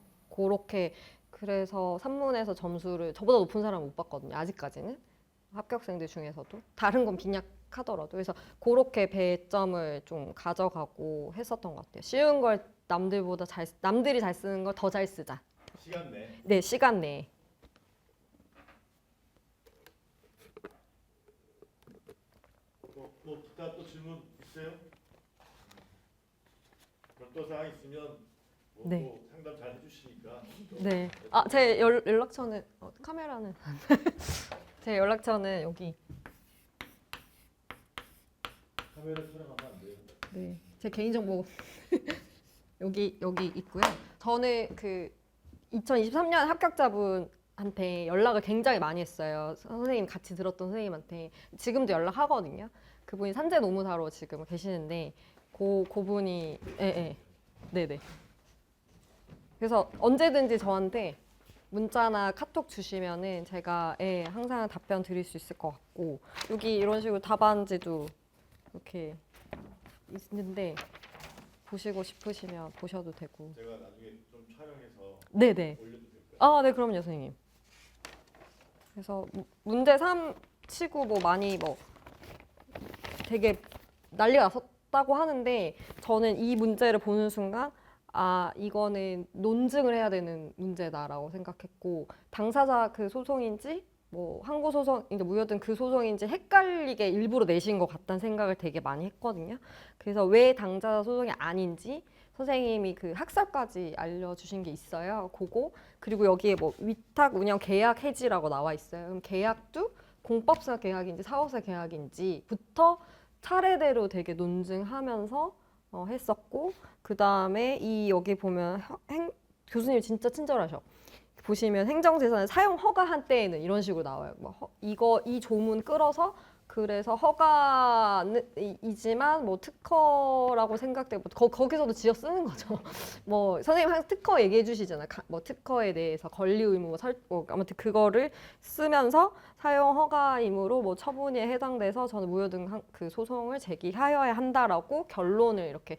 Speaker 2: 그래서 산문에서 점수를 저보다 높은 사람은 못 봤거든요. 아직까지는. 합격생들 중에서도. 다른 건 빈약하더라도. 그래서 그렇게 배점을 좀 가져가고 했었던 것 같아요. 쉬운 걸 남들이 잘 쓰는 걸 더 잘 쓰자.
Speaker 1: 시간 내.
Speaker 2: 네, 시간 내에.
Speaker 1: 뭐 기타 또 질문 있어요? 별도 사항 있으면 뭐
Speaker 2: 네.
Speaker 1: 또 상담 잘 해주시니까. 또
Speaker 2: 네. 아, 제 연락처는 카메라는 제 연락처는 여기.
Speaker 1: 카메라 촬영하면 안 돼요.
Speaker 2: 네. 제 개인정보 여기 있고요. 저는 그 2023년 합격자분한테 연락을 굉장히 많이 했어요. 선생님 같이 들었던 선생님한테 지금도 연락하거든요. 그분이 산재 노무사로 지금 계시는데 그분이 네네. 그래서 언제든지 저한테 문자나 카톡 주시면은 제가 항상 답변 드릴 수 있을 것 같고, 여기 이런 식으로 답안지도 이렇게 있는데 보시고 싶으시면 보셔도 되고.
Speaker 1: 제가 나중에 좀 촬영해서
Speaker 2: 네네.
Speaker 1: 올려도 될까요?
Speaker 2: 아, 네, 그럼요, 선생님. 그래서 문제 3 치고 뭐 많이 뭐 되게 난리가 났었다고 하는데, 저는 이 문제를 보는 순간 이거는 논증을 해야 되는 문제다라고 생각했고, 당사자 그 소송인지 뭐 항고 소송인지 무효든 그 소송인지 헷갈리게 일부러 내신 것 같다는 생각을 되게 많이 했거든요. 그래서 왜 당사자 소송이 아닌지 선생님이 그 학설까지 알려주신 게 있어요. 그거. 그리고 여기에 뭐 위탁 운영 계약 해지라고 나와 있어요. 그럼 계약도 공법상 계약인지 사업상 계약인지부터 차례대로 되게 논증하면서 했었고, 그 다음에 여기 보면 교수님 진짜 친절하셔. 보시면 행정재산을 사용 허가한 때에는 이런 식으로 나와요. 뭐 이 조문 끌어서 그래서 허가이지만 뭐 특허라고 생각되고 거기서도 지어 쓰는 거죠. 뭐 선생님 항상 특허 얘기해 주시잖아요. 뭐 특허에 대해서 권리 의무 아무튼 그거를 쓰면서 사용 허가이므로 뭐 처분에 해당돼서 저는 무효등 그 소송을 제기하여야 한다라고 결론을 이렇게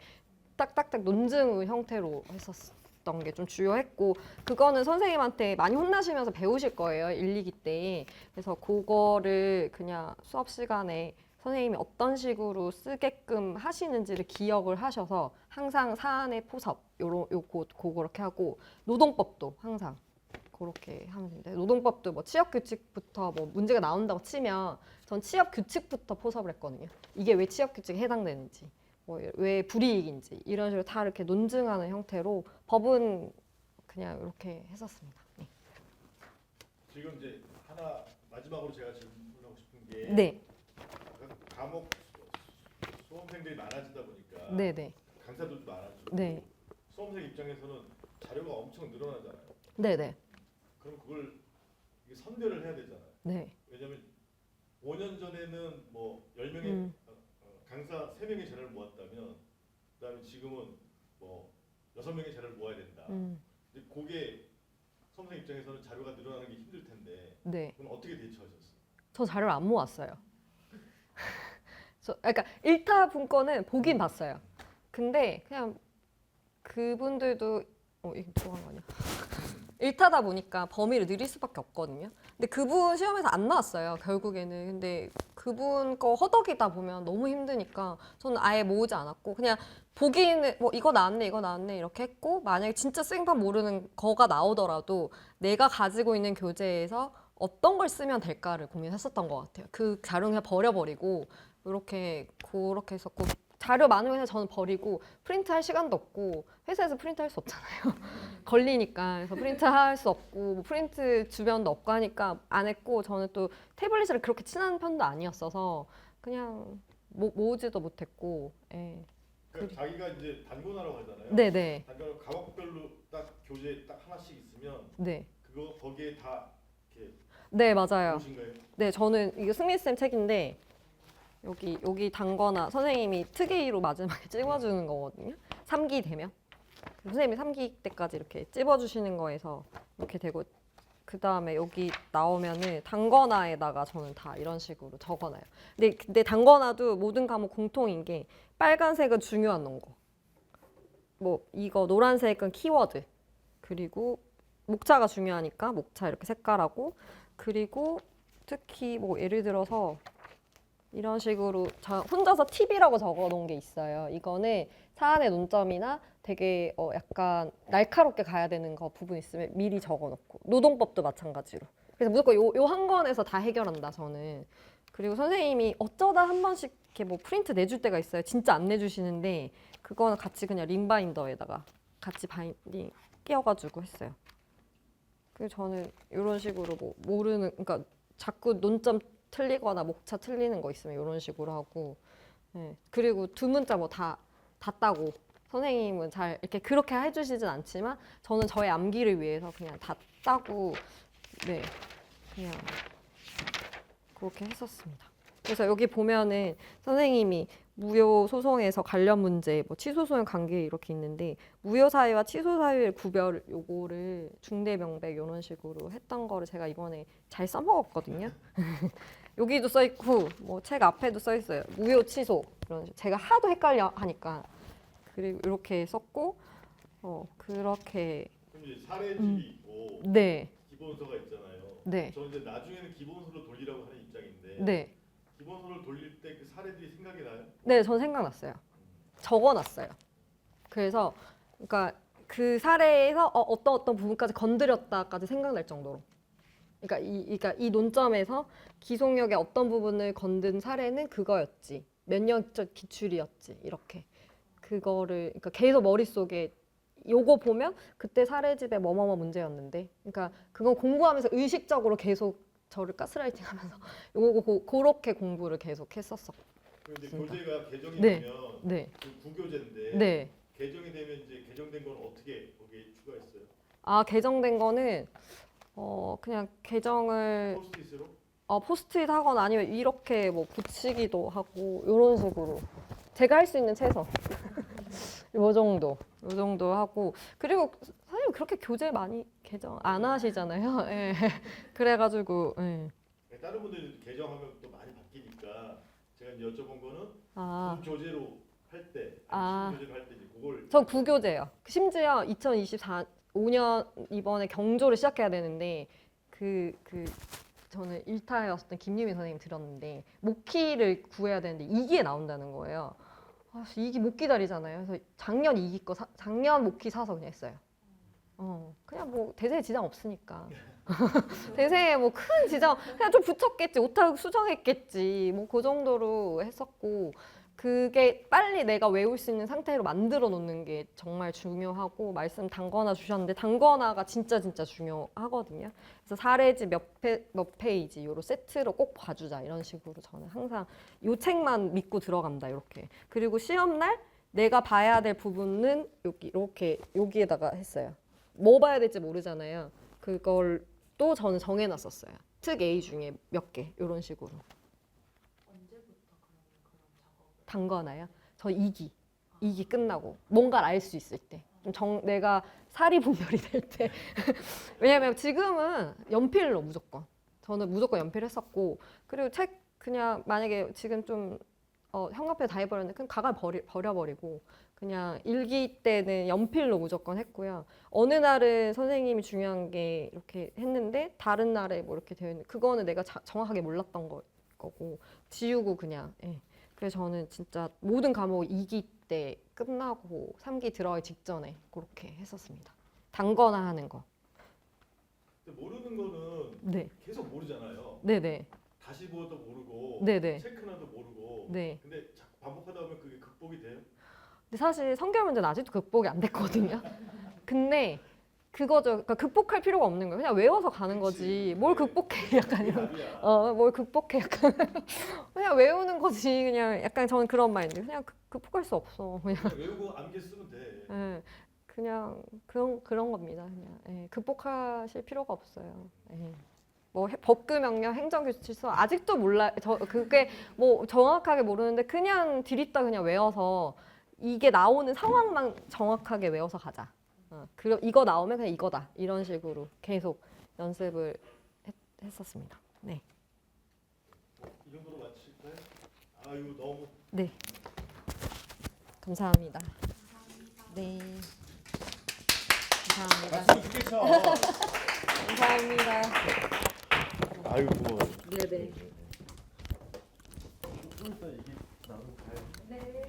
Speaker 2: 딱딱딱 논증 형태로 했었어요. 게 좀 주요했고, 그거는 선생님한테 많이 혼나시면서 배우실 거예요, 1, 2기 때. 그래서 그거를 그냥 수업 시간에 선생님이 어떤 식으로 쓰게끔 하시는지를 기억을 하셔서 항상 사안의 포섭 그렇게 하고, 노동법도 항상 그렇게 하면 됩니다. 노동법도 뭐 취업 규칙부터 뭐 문제가 나온다고 치면 전 취업 규칙부터 포섭을 했거든요. 이게 왜 취업 규칙에 해당되는지, 뭐 왜 불이익인지 이런 식으로 다 이렇게 논증하는 형태로 법은 그냥 이렇게 했었습니다. 네.
Speaker 1: 지금 이제 하나 마지막으로 제가 질문하고 싶은 게
Speaker 2: 네.
Speaker 1: 과목 수험생들이 많아지다 보니까
Speaker 2: 네네.
Speaker 1: 강사들도 많아지고
Speaker 2: 네.
Speaker 1: 수험생 입장에서는 자료가 엄청 늘어나잖아요.
Speaker 2: 네네.
Speaker 1: 그럼 그걸 선별을 해야 되잖아요.
Speaker 2: 네.
Speaker 1: 왜냐하면 5년 전에는 뭐 10명의 강사 3명의 자료를 모았다면 그다음에 지금은 뭐 6명의 자료를 모아야 된다. 근데 그게 수험생 입장에서는 자료가 늘어나는 게 힘들 텐데
Speaker 2: 네.
Speaker 1: 그건 어떻게 대처하셨어요?
Speaker 2: 저 자료를 안 모았어요. 그러니까 1타 분권은 보긴 봤어요. 근데 그냥 그분들도 이거 들어간 거 아니야? 1타다 보니까 범위를 늘릴 수밖에 없거든요. 근데 그분 시험에서 안 나왔어요, 결국에는. 근데 그분 거 허덕이다 보면 너무 힘드니까 저는 아예 모으지 않았고, 그냥 보기는 뭐 이거 나왔네 이렇게 했고, 만약에 진짜 생판 모르는 거가 나오더라도 내가 가지고 있는 교재에서 어떤 걸 쓰면 될까를 고민했었던 것 같아요. 그 자료 그냥 버려버리고 그렇게 했었고, 자료 많으면 그냥 저는 버리고 프린트 할 시간도 없고 회사에서 프린트 할 수 없잖아요. 걸리니까. 그래서 프린트 할 수 없고 뭐 프린트 주변도 없고 하니까 안 했고 저는 또 태블릿을 그렇게 친한 편도 아니었어서 그냥 모으지도 못했고. 예.
Speaker 1: 그러니까 자기가 이제 단권하라고 하잖아요.
Speaker 2: 네네.
Speaker 1: 단권 과목별로 딱 교재 딱 하나씩 있으면
Speaker 2: 네.
Speaker 1: 그거 거기에 다 이렇게
Speaker 2: 네 맞아요.
Speaker 1: 보신 거예요?
Speaker 2: 네 저는 이거 승민 쌤 책인데 여기 단거나 선생님이 특이로 마지막에 찝어주는 거거든요. 3기 되면 선생님이 3기 때까지 이렇게 찝어주시는 거에서 이렇게 되고 그 다음에 여기 나오면은 단거나에다가 저는 다 이런 식으로 적어놔요. 근데 단거나도 모든 과목 공통인 게 빨간색은 중요한 논거, 뭐 이거 노란색은 키워드, 그리고 목차가 중요하니까 목차 이렇게 색깔하고, 그리고 특히 뭐 예를 들어서 이런 식으로 혼자서 팁이라고 적어놓은 게 있어요. 이거는 사안의 논점이나 되게 약간 날카롭게 가야 되는 거 부분 있으면 미리 적어놓고, 노동법도 마찬가지로. 그래서 무조건 요 한 권에서 다 해결한다 저는. 그리고 선생님이 어쩌다 한 번씩 이렇게 뭐 프린트 내줄 때가 있어요. 진짜 안 내주시는데 그거는 같이 그냥 링바인더에다가 같이 바인딩 끼워가지고 했어요. 그리고 저는 이런 식으로 뭐 모르는, 그러니까 자꾸 논점 틀리거나 목차 틀리는 거 있으면 이런 식으로 하고, 네. 그리고 두 문자 뭐 다 따고, 선생님은 잘 이렇게 그렇게 해주시진 않지만 저는 저의 암기를 위해서 그냥 다 따고, 네 그냥 그렇게 했었습니다. 그래서 여기 보면은 선생님이 무효 소송에서 관련 문제, 뭐 취소 소용 관계 이렇게 있는데, 무효 사유와 취소 사유의 구별 요거를 중대 명백 이런 식으로 했던 거를 제가 이번에 잘 써먹었거든요. 여기도 써 있고 뭐 책 앞에도 써 있어요. 무효 취소 이런 식으로. 제가 하도 헷갈려 하니까 그리고 이렇게 썼고, 그렇게.
Speaker 1: 그럼 이제 사례집이 있고
Speaker 2: 네.
Speaker 1: 기본서가 있잖아요.
Speaker 2: 네.
Speaker 1: 저는 이제 나중에는 기본서로 돌리라고 하는 입장인데
Speaker 2: 네.
Speaker 1: 기본서를 돌릴 때 그 사례들이 생각이 나요?
Speaker 2: 네, 전 생각났어요. 적어놨어요. 그래서 그러니까 그 사례에서 어떤 부분까지 건드렸다까지 생각날 정도로. 그러니까 이 논점에서 기속력의 어떤 부분을 건든 사례는 그거였지. 몇 년적 기출이었지. 이렇게. 그거를 그러니까 계속 머릿속에 요거 보면 그때 사례집에 뭐뭐뭐 문제였는데. 그러니까 그건 공부하면서 의식적으로 계속 저를 가스라이팅하면서 요거 그렇게 공부를 계속 했었었고.
Speaker 1: 그럼 이제 교재가 개정이
Speaker 2: 네.
Speaker 1: 되면
Speaker 2: 네.
Speaker 1: 그 구교재인데
Speaker 2: 네.
Speaker 1: 개정이 되면 이제 개정된 건 어떻게 거기에 추가했어요?
Speaker 2: 아, 개정된 거는 그냥 개정을
Speaker 1: 포스트잇으로?
Speaker 2: 포스트잇 하거나 아니면 이렇게 뭐 붙이기도 하고 이런 식으로 제가 할 수 있는 최소 요 정도 하고. 그리고 선생님 그렇게 교재 많이 개정 안 하시잖아요. 예. 그래가지고 예.
Speaker 1: 다른 분들이 개정하면 또 많이 바뀌니까 제가 이제 여쭤본 거는
Speaker 2: 아,
Speaker 1: 구교재로 할 때,
Speaker 2: 아.
Speaker 1: 구교재로 할 때 이제 그걸
Speaker 2: 전 구교재예요. 심지어 2024년 이번에 경조를 시작해야 되는데 저는 일타였던 김유미 선생님 들었는데 목기를 구해야 되는데 2기에 나온다는 거예요. 2기 못 기다리잖아요. 그래서 작년 2기 작년 목기 사서 그냥 했어요. 그냥 뭐 대세에 지장 없으니까. 대세에 뭐 큰 지장, 그냥 좀 붙였겠지, 오타를 수정했겠지, 뭐 그 정도로 했었고, 그게 빨리 내가 외울 수 있는 상태로 만들어 놓는 게 정말 중요하고, 말씀 단거나 주셨는데 단거나가 진짜 중요하거든요. 그래서 사례집 몇 페이지 요로 세트로 꼭 봐주자 이런 식으로 저는 항상 요 책만 믿고 들어간다 이렇게. 그리고 시험 날 내가 봐야 될 부분은 이렇게 여기에다가 했어요. 뭐 봐야 될지 모르잖아요. 그걸 또 저는 정해놨었어요. 특 A 중에 몇 개 이런 식으로.
Speaker 3: 언제부터 그런 작업을?
Speaker 2: 단거나요? 저 2기 끝나고 뭔가를 알 수 있을 때. 좀 내가 사리분별이 될 때. 왜냐면 지금은 연필로 무조건. 저는 무조건 연필했었고, 그리고 책 그냥 만약에 지금 좀 형광펜 다 해버렸는데 그냥 가발 버려버리고 그냥 일기 때는 연필로 무조건 했고요. 어느 날은 선생님이 중요한 게 이렇게 했는데 다른 날에 뭐 이렇게 되어 있는, 그거는 내가 정확하게 몰랐던 거고 지우고 그냥. 예. 그래서 저는 진짜 모든 과목 2기 때 끝나고 3기 들어가기 직전에 그렇게 했었습니다. 단거나 하는 거.
Speaker 1: 근데 모르는 거는
Speaker 2: 네.
Speaker 1: 계속 모르잖아요.
Speaker 2: 네네.
Speaker 1: 다시 보아도 모르고
Speaker 2: 네네.
Speaker 1: 체크나도 모르고
Speaker 2: 네.
Speaker 1: 근데 반복하다 보면 그게 극복이
Speaker 2: 근데 사실 성결 문제는 아직도 극복이 안 됐거든요. 근데 그거죠. 그러니까 극복할 필요가 없는 거예요. 그냥 외워서 가는 거지. 뭘 극복해 약간
Speaker 1: 그게
Speaker 2: 이런.
Speaker 1: 답이야.
Speaker 2: 뭘 극복해 약간. 그냥 외우는 거지. 그냥 약간 저는 그런 마인드. 그냥 극복할 수 없어. 그냥.
Speaker 1: 그냥 외우고 암기 쓰면 돼.
Speaker 2: 예, 그냥 그런 겁니다. 그냥 극복하실 필요가 없어요. 뭐 법규 명령 행정규칙서 아직도 몰라. 저 그게 뭐 정확하게 모르는데 그냥 디립다 그냥 외워서 이게 나오는 상황만 정확하게 외워서 가자. 그럼 이거 나오면 그냥 이거다. 이런 식으로 계속 연습을 했었습니다. 네.
Speaker 1: 이 정도로 마칠까요? 아유 너무
Speaker 2: 네. 감사합니다. 네. 감사합니다.
Speaker 1: 박수 두개 쳐.
Speaker 2: 감사합니다.
Speaker 1: 아유 고마워.
Speaker 2: 네네.
Speaker 1: 좀 이따 이게 나도 가요.
Speaker 2: 네.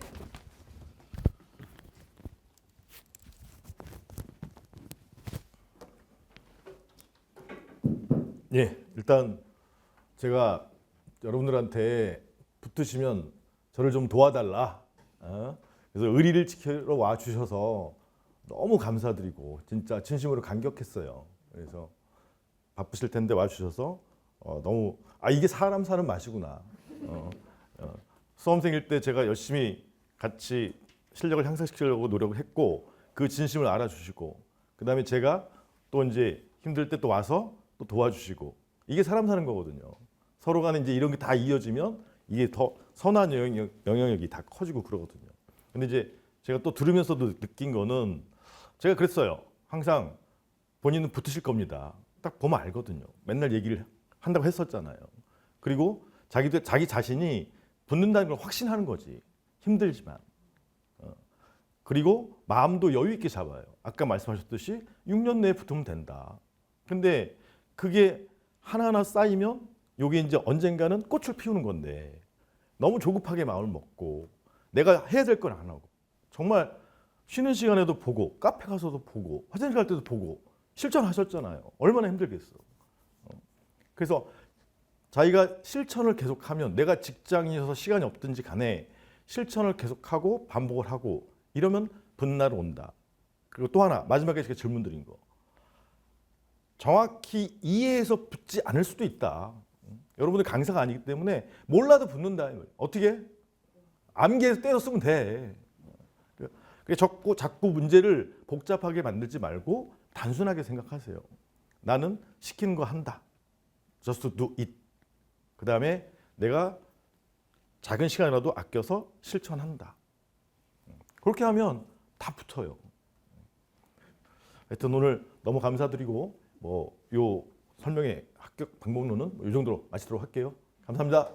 Speaker 1: 예, 일단 제가 여러분들한테 붙으시면 저를 좀 도와달라. 그래서 의리를 지키러 와 주셔서 너무 감사드리고 진짜 진심으로 감격했어요. 그래서 바쁘실 텐데 와 주셔서 너무 이게 사람 사는 맛이구나. 수험생일 때 제가 열심히 같이 실력을 향상시키려고 노력을 했고 그 진심을 알아주시고 그다음에 제가 또 이제 힘들 때 또 와서 또 도와주시고 이게 사람 사는 거거든요. 서로 간에 이제 이런 게 다 이어지면 이게 더 선한 영향력이 다 커지고 그러거든요. 근데 이제 제가 또 들으면서도 느낀 거는 제가 그랬어요. 항상 본인은 붙으실 겁니다. 딱 보면 알거든요. 맨날 얘기를 한다고 했었잖아요. 그리고 자기 자신이 붙는다는 걸 확신하는 거지. 힘들지만. 그리고 마음도 여유 있게 잡아요. 아까 말씀하셨듯이 6년 내에 붙으면 된다. 근데 그게 하나하나 쌓이면 요게 이제 언젠가는 꽃을 피우는 건데 너무 조급하게 마음을 먹고 내가 해야 될 건 안 하고 정말 쉬는 시간에도 보고 카페 가서도 보고 화장실 갈 때도 보고 실천하셨잖아요. 얼마나 힘들겠어. 그래서 자기가 실천을 계속하면 내가 직장이어서 시간이 없든지 간에 실천을 계속하고 반복을 하고 이러면 분날 온다. 그리고 또 하나 마지막에 제가 질문 드린 거. 정확히 이해해서 붙지 않을 수도 있다. 여러분들 강사가 아니기 때문에 몰라도 붙는다. 어떻게? 암기해서 때려 쓰면 돼. 자꾸 문제를 복잡하게 만들지 말고 단순하게 생각하세요. 나는 시키는 거 한다. Just do it. 그 다음에 내가 작은 시간이라도 아껴서 실천한다. 그렇게 하면 다 붙어요. 하여튼 오늘 너무 감사드리고 요 설명의 합격 방법론은 이 정도로 마치도록 할게요. 감사합니다.